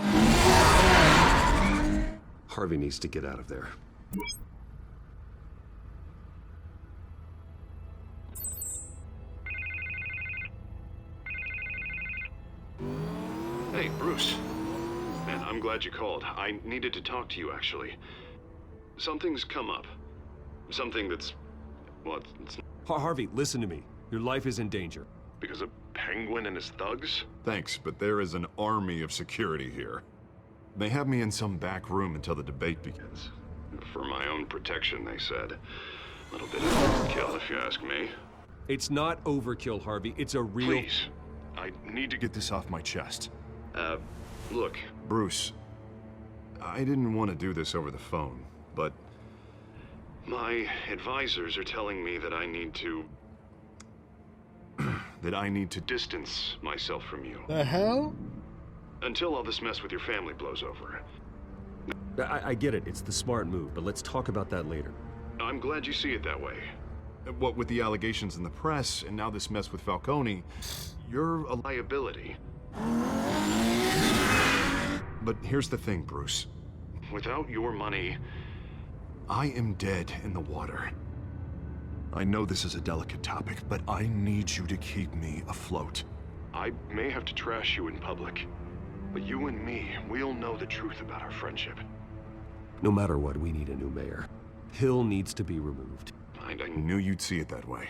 Harvey needs to get out of there. Hey, Bruce. Man, I'm glad you called. I needed to talk to you, actually. Something's come up. Something that's... well, it's... Harvey, listen to me. Your life is in danger. because of Penguin and his thugs? Thanks, but there is an army of security here. They have me in some back room until the debate begins. For my own protection, they said. A little bit of overkill, if you ask me. It's not overkill, Harvey. It's a real... Please, I need to Get this off my chest. look. Bruce, I didn't want to do this over the phone, but... My advisors are telling me that I need to... that I need to distance myself from you. The hell? Until all this mess with your family blows over. I get it. It's the smart move, but let's talk about that later. I'm glad you see it that way. What with the allegations in the press, and now this mess with Falcone, you're a liability. But here's the thing, Bruce. Without your money... I am dead in the water. I know this is a delicate topic, but I need you to keep me afloat. I may have to trash you in public, but you and me, we'll know the truth about our friendship. No matter what, we need a new mayor. Hill needs to be removed. I knew you'd see it that way.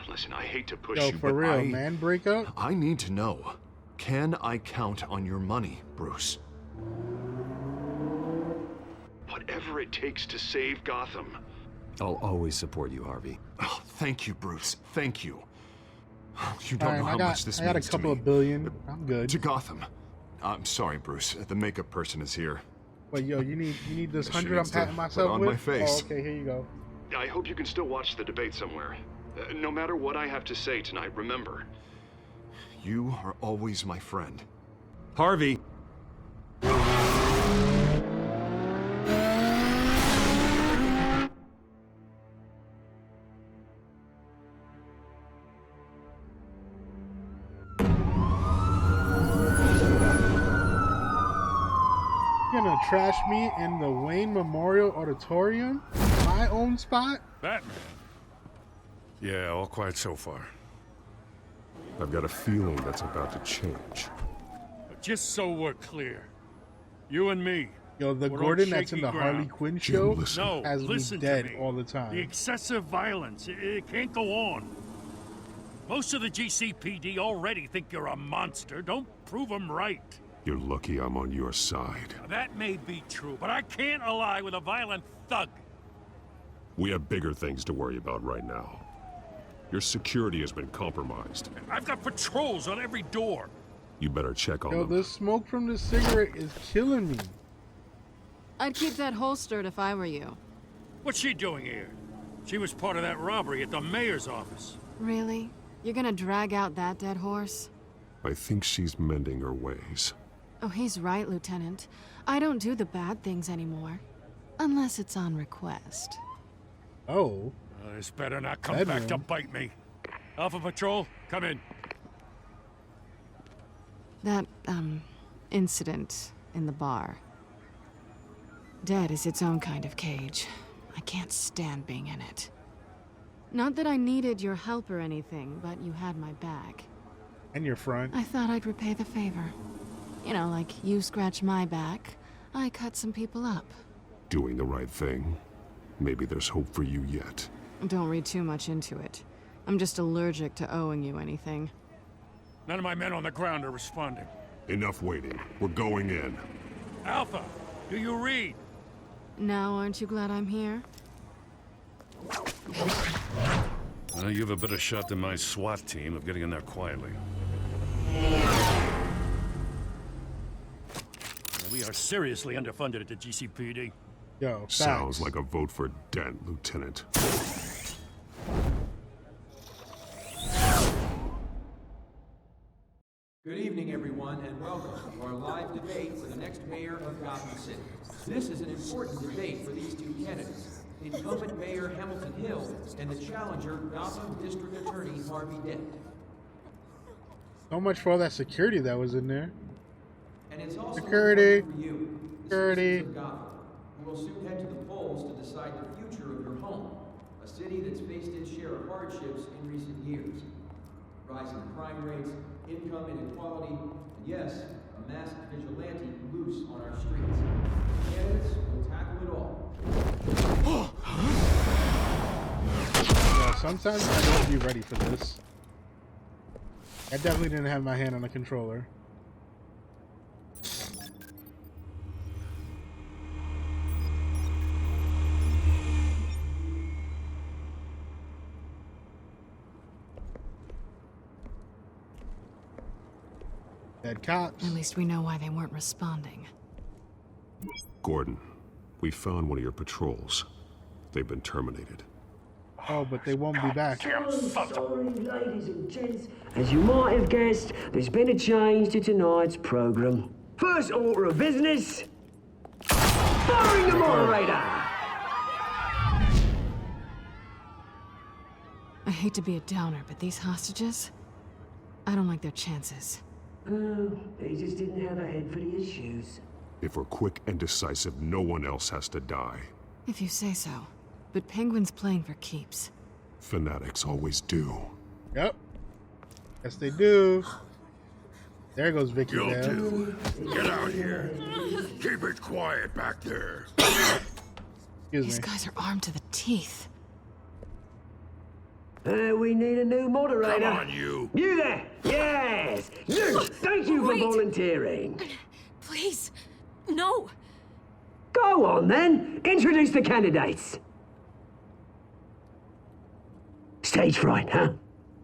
Listen, I hate to push Yo, you, for but real, man, break up? I need to know. Can I count on your money, Bruce? Whatever it takes to save Gotham. I'll always support you, Harvey. Oh, thank you, Bruce. Thank you. You don't Fine, know how much this means I got a to couple me. of billion. I'm good. To Gotham. I'm sorry, Bruce. The makeup person is here. Wait, yo, you need this She 100 I'm needs to patting put myself on with? my face. Oh, okay, here you go. I hope you can still watch the debate somewhere. No matter what I have to say tonight, remember. You are always my friend. Harvey! You gonna trash me in the Wayne Memorial Auditorium? My own spot? Batman? Yeah, all quiet so far. I've got a feeling that's about to change. But just so we're clear, you and me, Yo, the We're on Gordon that's in shaky the ground. Harley Quinn show No, has me listen to dead me. all the time. The excessive violence, it can't go on. Most of the GCPD already think you're a monster. Don't prove them right. You're lucky I'm on your side. That may be true, but I can't ally with a violent thug. We have bigger things to worry about right now. Your security has been compromised. I've got patrols on every door. You better check on Yo, them. the smoke from the cigarette is killing me. I'd keep that holstered if I were you. What's she doing here? She was part of that robbery at the mayor's office. Really? You're gonna drag out that dead horse? I think she's mending her ways. Oh, he's right, Lieutenant. I don't do the bad things anymore. Unless it's on request. Oh. This better not come back to bite me. Alpha Patrol, come in. That, incident in the bar. Dead is its own kind of cage. I can't stand being in it. Not that I needed your help or anything, but you had my back. And your front. I thought I'd repay the favor. You know, like you scratch my back, I cut some people up. Doing the right thing. Maybe there's hope for you yet. Don't read too much into it. I'm just allergic to owing you anything. None of my men on the ground are responding. Enough waiting. We're going in. Alpha, do you read? Now, aren't you glad I'm here? You have a better shot than my SWAT team of getting in there quietly. We are seriously underfunded at the GCPD. Yo, sounds like a vote for Dent, Lieutenant. Good evening, everyone, and welcome to our live debate for the next mayor of Gotham City. This is an important debate for these two candidates, incumbent Mayor Hamilton Hill and the challenger Gotham District Attorney Harvey Dent. So much for all that security that was in there. And it's also Security. important for you, the Security. citizens of Gotham. You will soon head to the polls to decide the future of your home, a city that's faced its share of hardships in recent years. Rising crime rates, income inequality, and yes, a masked vigilante loose on our streets. Candidates will tackle it all. Yeah, sometimes I don't be ready for this. I definitely didn't have my hand on the controller. Dead cops. At least we know why they weren't responding. Gordon, we found one of your patrols. They've been terminated. Oh, but they won't be back. Sorry, ladies and gents. As you might have guessed, there's been a change to tonight's program. First order of business, firing the moderator. I hate to be a downer, but these hostages, I don't like their chances. Oh, they just didn't have a head for the issues. If we're quick and decisive, no one else has to die. If you say so. But Penguin's playing for keeps. Fanatics always do. Yep. Yes, they do. There goes Vicky. You'll Dale. do. Get out here. Keep it quiet back there. These guys are armed to the teeth. We need a new moderator. Come on, you. You there! Yes! You! Thank you for volunteering. Please, no. Go on, then. Introduce the candidates. Stage fright, huh?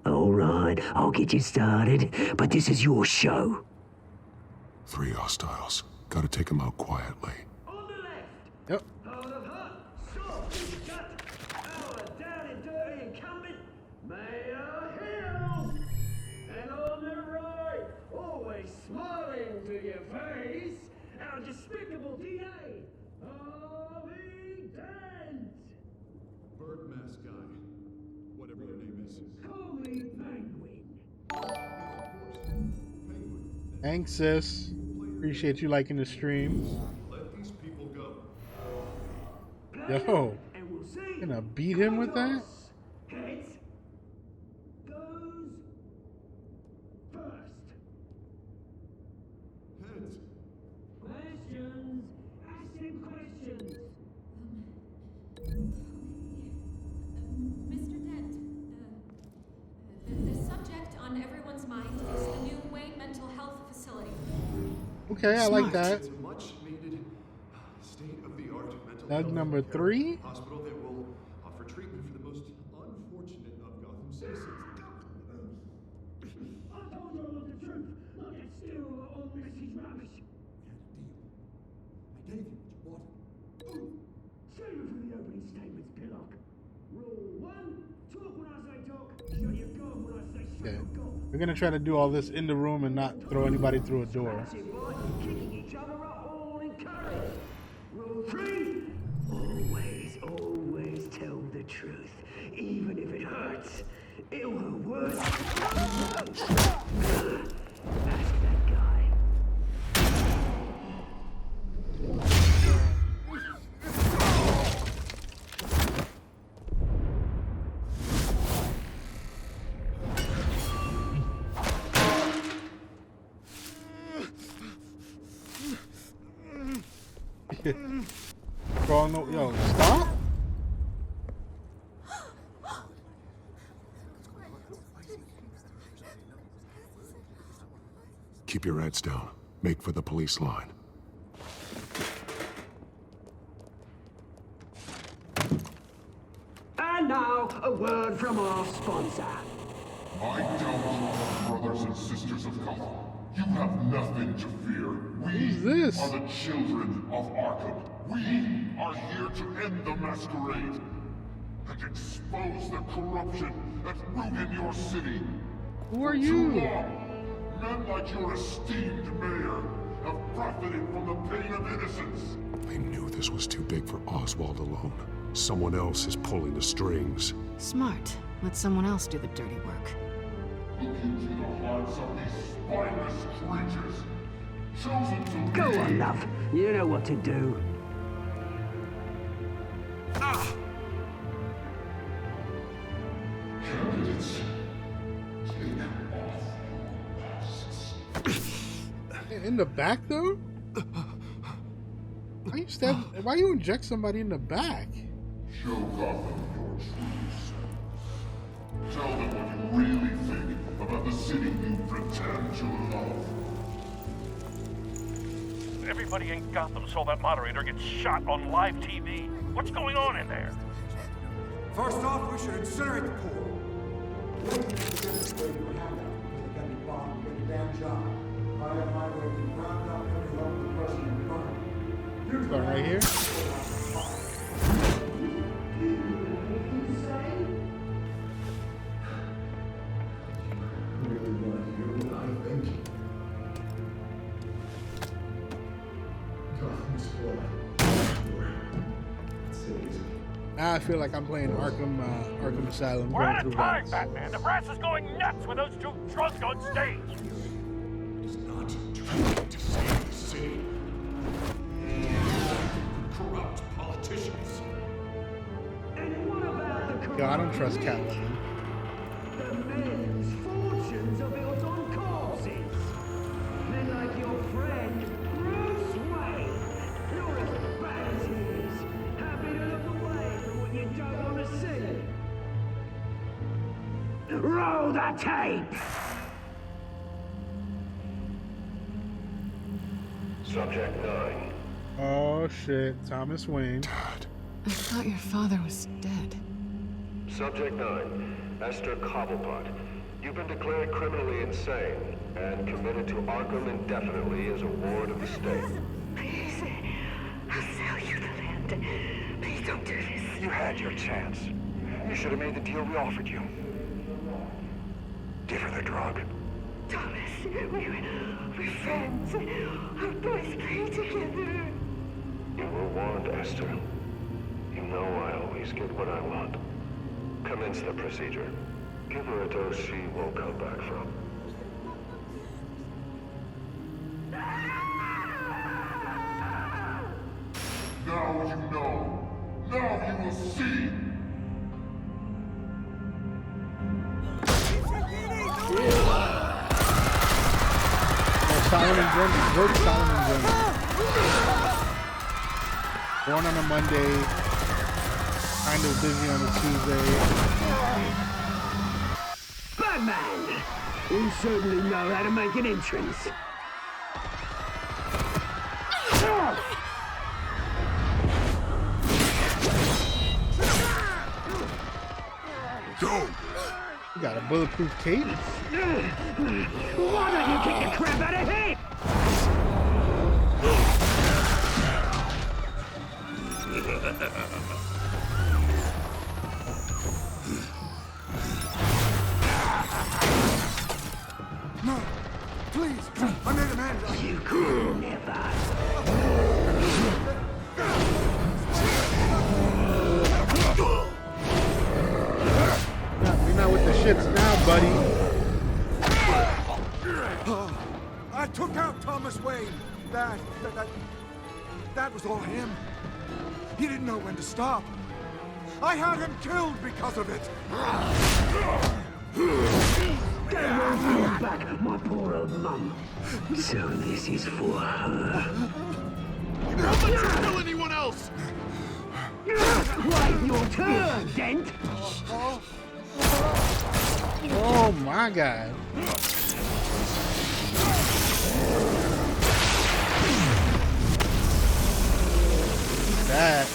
All right, I'll get you started, but this is your show. 3 hostiles. Gotta take them out quietly. Yep. Down and dirty incumbent, Mayor Hill. And on the right, always smiling to your face, our despicable DA, Harvey Dent. Bird mask guy. Whatever your name is. Call me Penguin. Thanks, sis. Appreciate you liking the stream. Let these people go. Yo, gonna beat him with that? Heads goes first. Heads. Questions? Ask on everyone's mind is the new Wayne Mental Health Facility. Okay, I like that. It's a much-needed, state-of-the-art mental Doug health number care 3. hospital that will offer treatment for the most unfortunate of Gotham citizens. I told you all the truth. Look, it's still all this is rubbish. I gave you what you wanted. Save it for the opening statements, Pillock. Rule 1, talk when I say talk. Shut your gob when I say shut Okay. your gob. We're gonna try to do all this in the room and not throw anybody through a door. Massive boy, kicking each other up, all encouraged. Rule 3, always tell the truth, even if it hurts. It'll hurt worse. Ask that guy. Bro, no, yo, stop. Keep your heads down. Make for the police line. And now, a word from our sponsor. I tell you, brothers and sisters of Gotham, you have nothing to fear. We are the children of Arkham. We are here to end the masquerade and expose the corruption that's rooted your city. Who are For you? too long, men like your esteemed mayor have profited from the pain of innocence. They knew this was too big for Oswald alone. Someone else is pulling the strings. Smart. Let someone else do the dirty work. Look into the hearts of these spineless creatures, chosen to Go lead. on, love. You know what to do. Candidates, take off your masks. In the back, though? Why you inject somebody in the back? Show Gotham your true self. Tell them what you really think about the city you pretend to love. Everybody in Gotham saw that moderator get shot on live TV. What's going on in there? First off, we should incinerate the pool. Starting right here. Now I feel like I'm playing Arkham Asylum. We're out going of through time, rounds. Batman. The brass is going nuts with those two drunks on stage. It's not trying to save the city. Corrupt politicians. And what about the Yo, I don't trust Catwoman. The men's fortunes are built on corpses. Men like your friend, Bruce Wayne. You're as bad as he is. Happy to look away from what you don't want to see. Roll the tape! Subject 9. Oh shit, Thomas Wayne. I thought your father was dead. Subject 9. Esther Cobblepot. You've been declared criminally insane and committed to Arkham indefinitely as a ward of the state. Please, I'll sell you the land. Please don't do this. You had your chance. You should have made the deal we offered you. Give her the drug. Thomas, we're friends. Our boys play together. You were warned, Esther. You know I always get what I want. Commence the procedure. Give her a dose she won't come back from. Now you know. Now you will see. Solomon Grundy. Vote Solomon Grundy. Born on a Monday. Kind of busy on a Tuesday. man. You certainly know how to make an entrance. Go! You got a bulletproof cape? Why don't you kick the crap out of him? No, please, I made a man. You could never. You're not with the shits now, buddy. I took out Thomas Wayne. That was all him. He didn't know when to stop. I had him killed because of it. Don't hold back, my poor old mum. So this is for her. Don't let you kill anyone else! Right, your turn, Dent. Oh my god. That.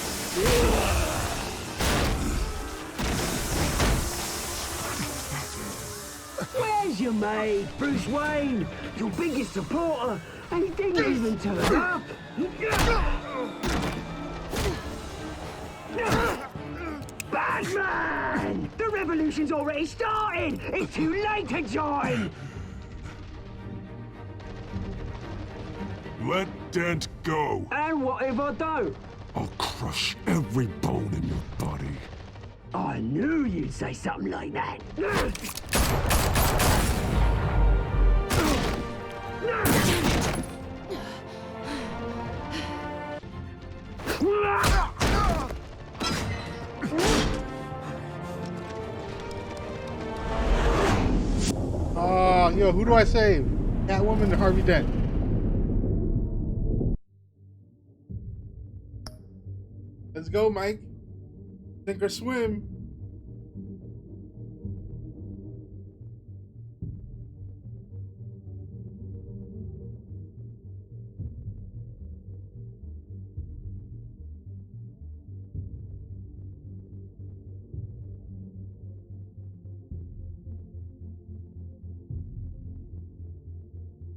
Where's your mate, Bruce Wayne? Your biggest supporter, and he didn't even turn up. Batman! The revolution's already started! It's too late to join! Let Dent go. And what if I don't? I'll crush every bone in your body. I knew you'd say something like that. Oh, yo, who do I save? Catwoman or Harvey Dent? Let's go, Mike. Sink or swim.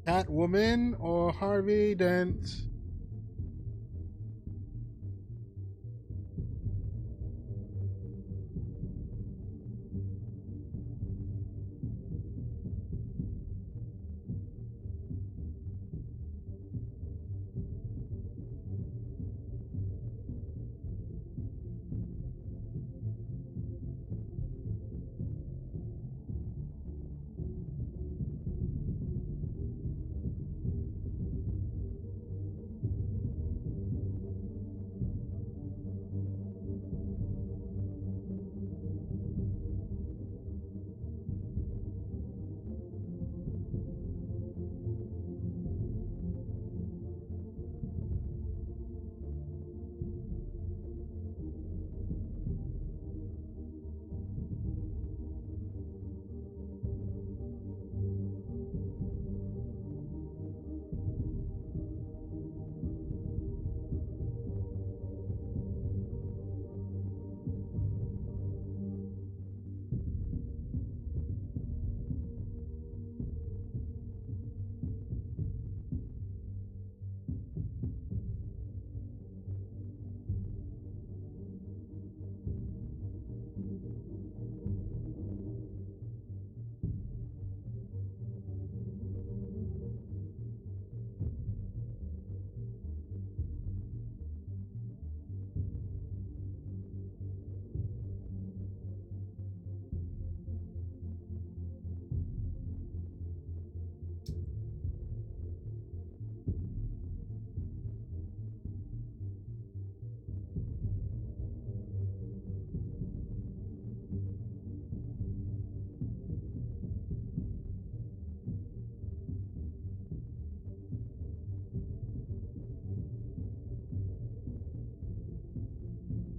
Catwoman or Harvey Dent?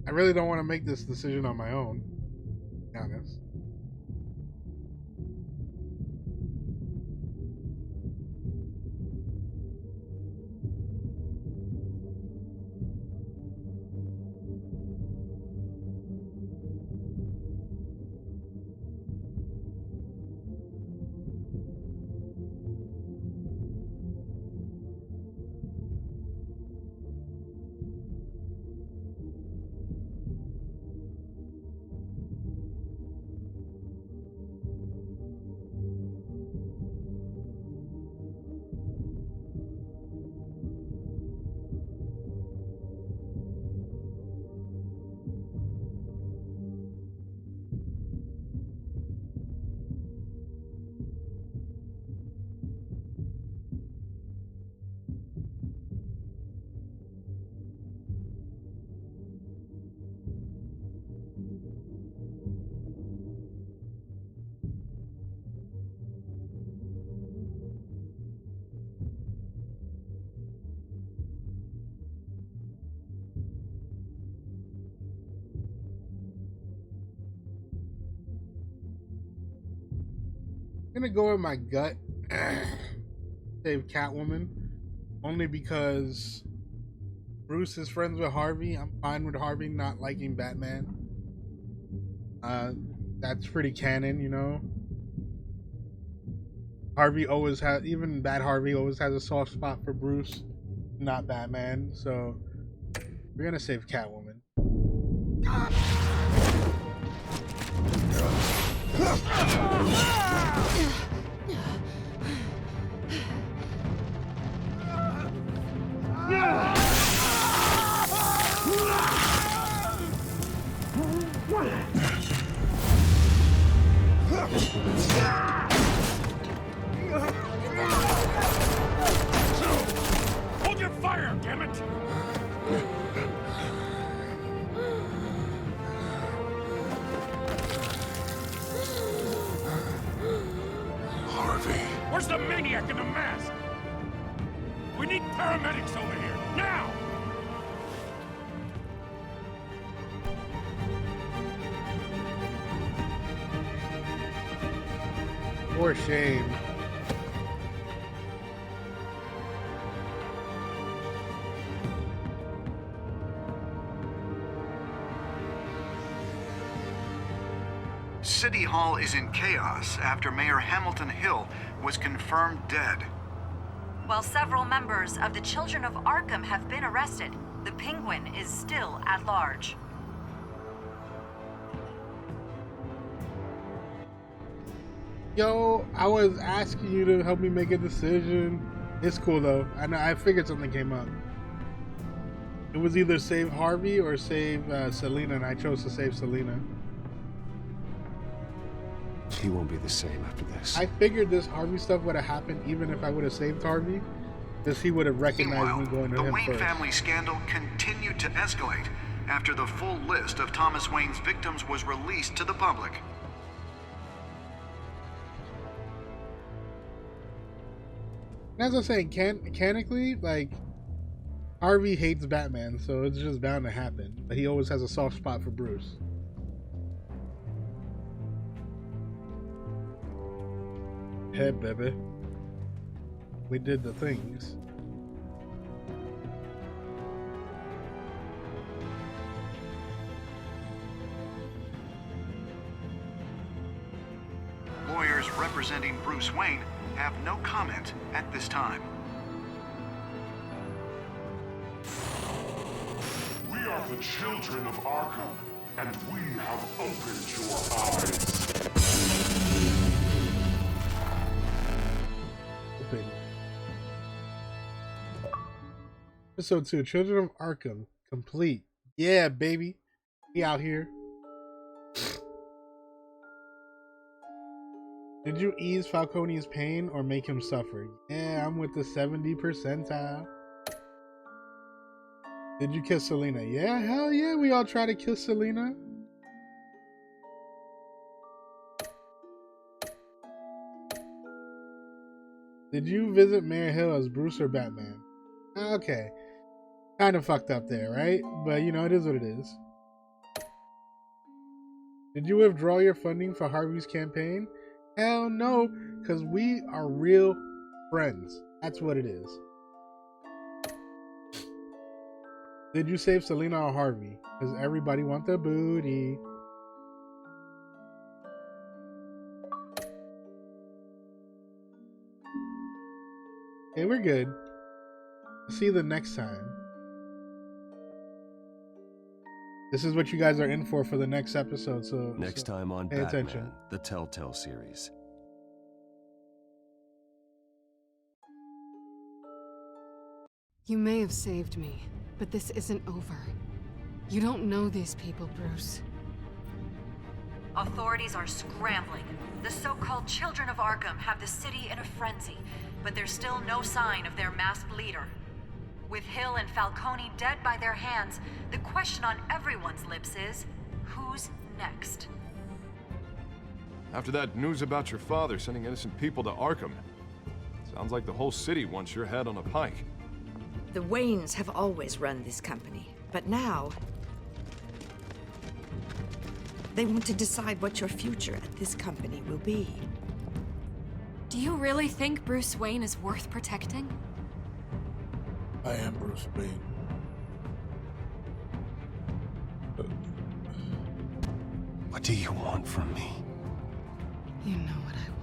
I really don't want to make this decision on my own, to be honest. gonna go with my gut. Save Catwoman. Only because Bruce is friends with Harvey. I'm fine with Harvey not liking Batman. That's pretty canon, you know. Harvey always has, even Bad Harvey always has a soft spot for Bruce, not Batman. So we're gonna save Catwoman. Hold your fire, damn it! Harvey. Where's the maniac in the mask? We need paramedics over here, now! For shame. City Hall is in chaos after Mayor Hamilton Hill was confirmed dead. While several members of the Children of Arkham have been arrested, the Penguin is still at large. Yo, I was asking you to help me make a decision. It's cool though. I figured something came up. It was either save Harvey or save Selena, and I chose to save Selena. He won't be the same after this. I figured this Harvey stuff would have happened even if I would have saved Harvey, because he would have recognized me going to The him Wayne first. family scandal continued to escalate after the full list of Thomas Wayne's victims was released to the public. As I was saying, mechanically, like, Harvey hates Batman, so it's just bound to happen. But he always has a soft spot for Bruce. Hey, baby. We did the things. Lawyers representing Bruce Wayne have no comment at this time. We are the children of Arkham, and we have opened your eyes. Episode 2, Children of Arkham, complete. Yeah, baby. We out here. Did you ease Falcone's pain or make him suffer? Yeah, I'm with the 70 percentile. Did you kiss Selena? Yeah, hell yeah, we all try to kiss Selena. Did you visit Mayor Hill as Bruce or Batman? Okay. Kind of fucked up there, right? But you know, it is what it is. Did you withdraw your funding for Harvey's campaign? Hell no, because we are real friends. That's what it is. Did you save Selena or Harvey? Because everybody wants the booty. Okay, we're good. See you the next time. This is what you guys are in for the next episode, so next time on pay Batman, attention. the TellTale series. You may have saved me, but this isn't over. You don't know these people, Bruce. Authorities are scrambling. The so-called Children of Arkham have the city in a frenzy, but there's still no sign of their masked leader. With Hill and Falcone dead by their hands, the question on everyone's lips is, who's next? After that news about your father sending innocent people to Arkham, sounds like the whole city wants your head on a pike. The Waynes have always run this company, but now they want to decide what your future at this company will be. Do you really think Bruce Wayne is worth protecting? I am Bruce Wayne. What do you want from me? You know what I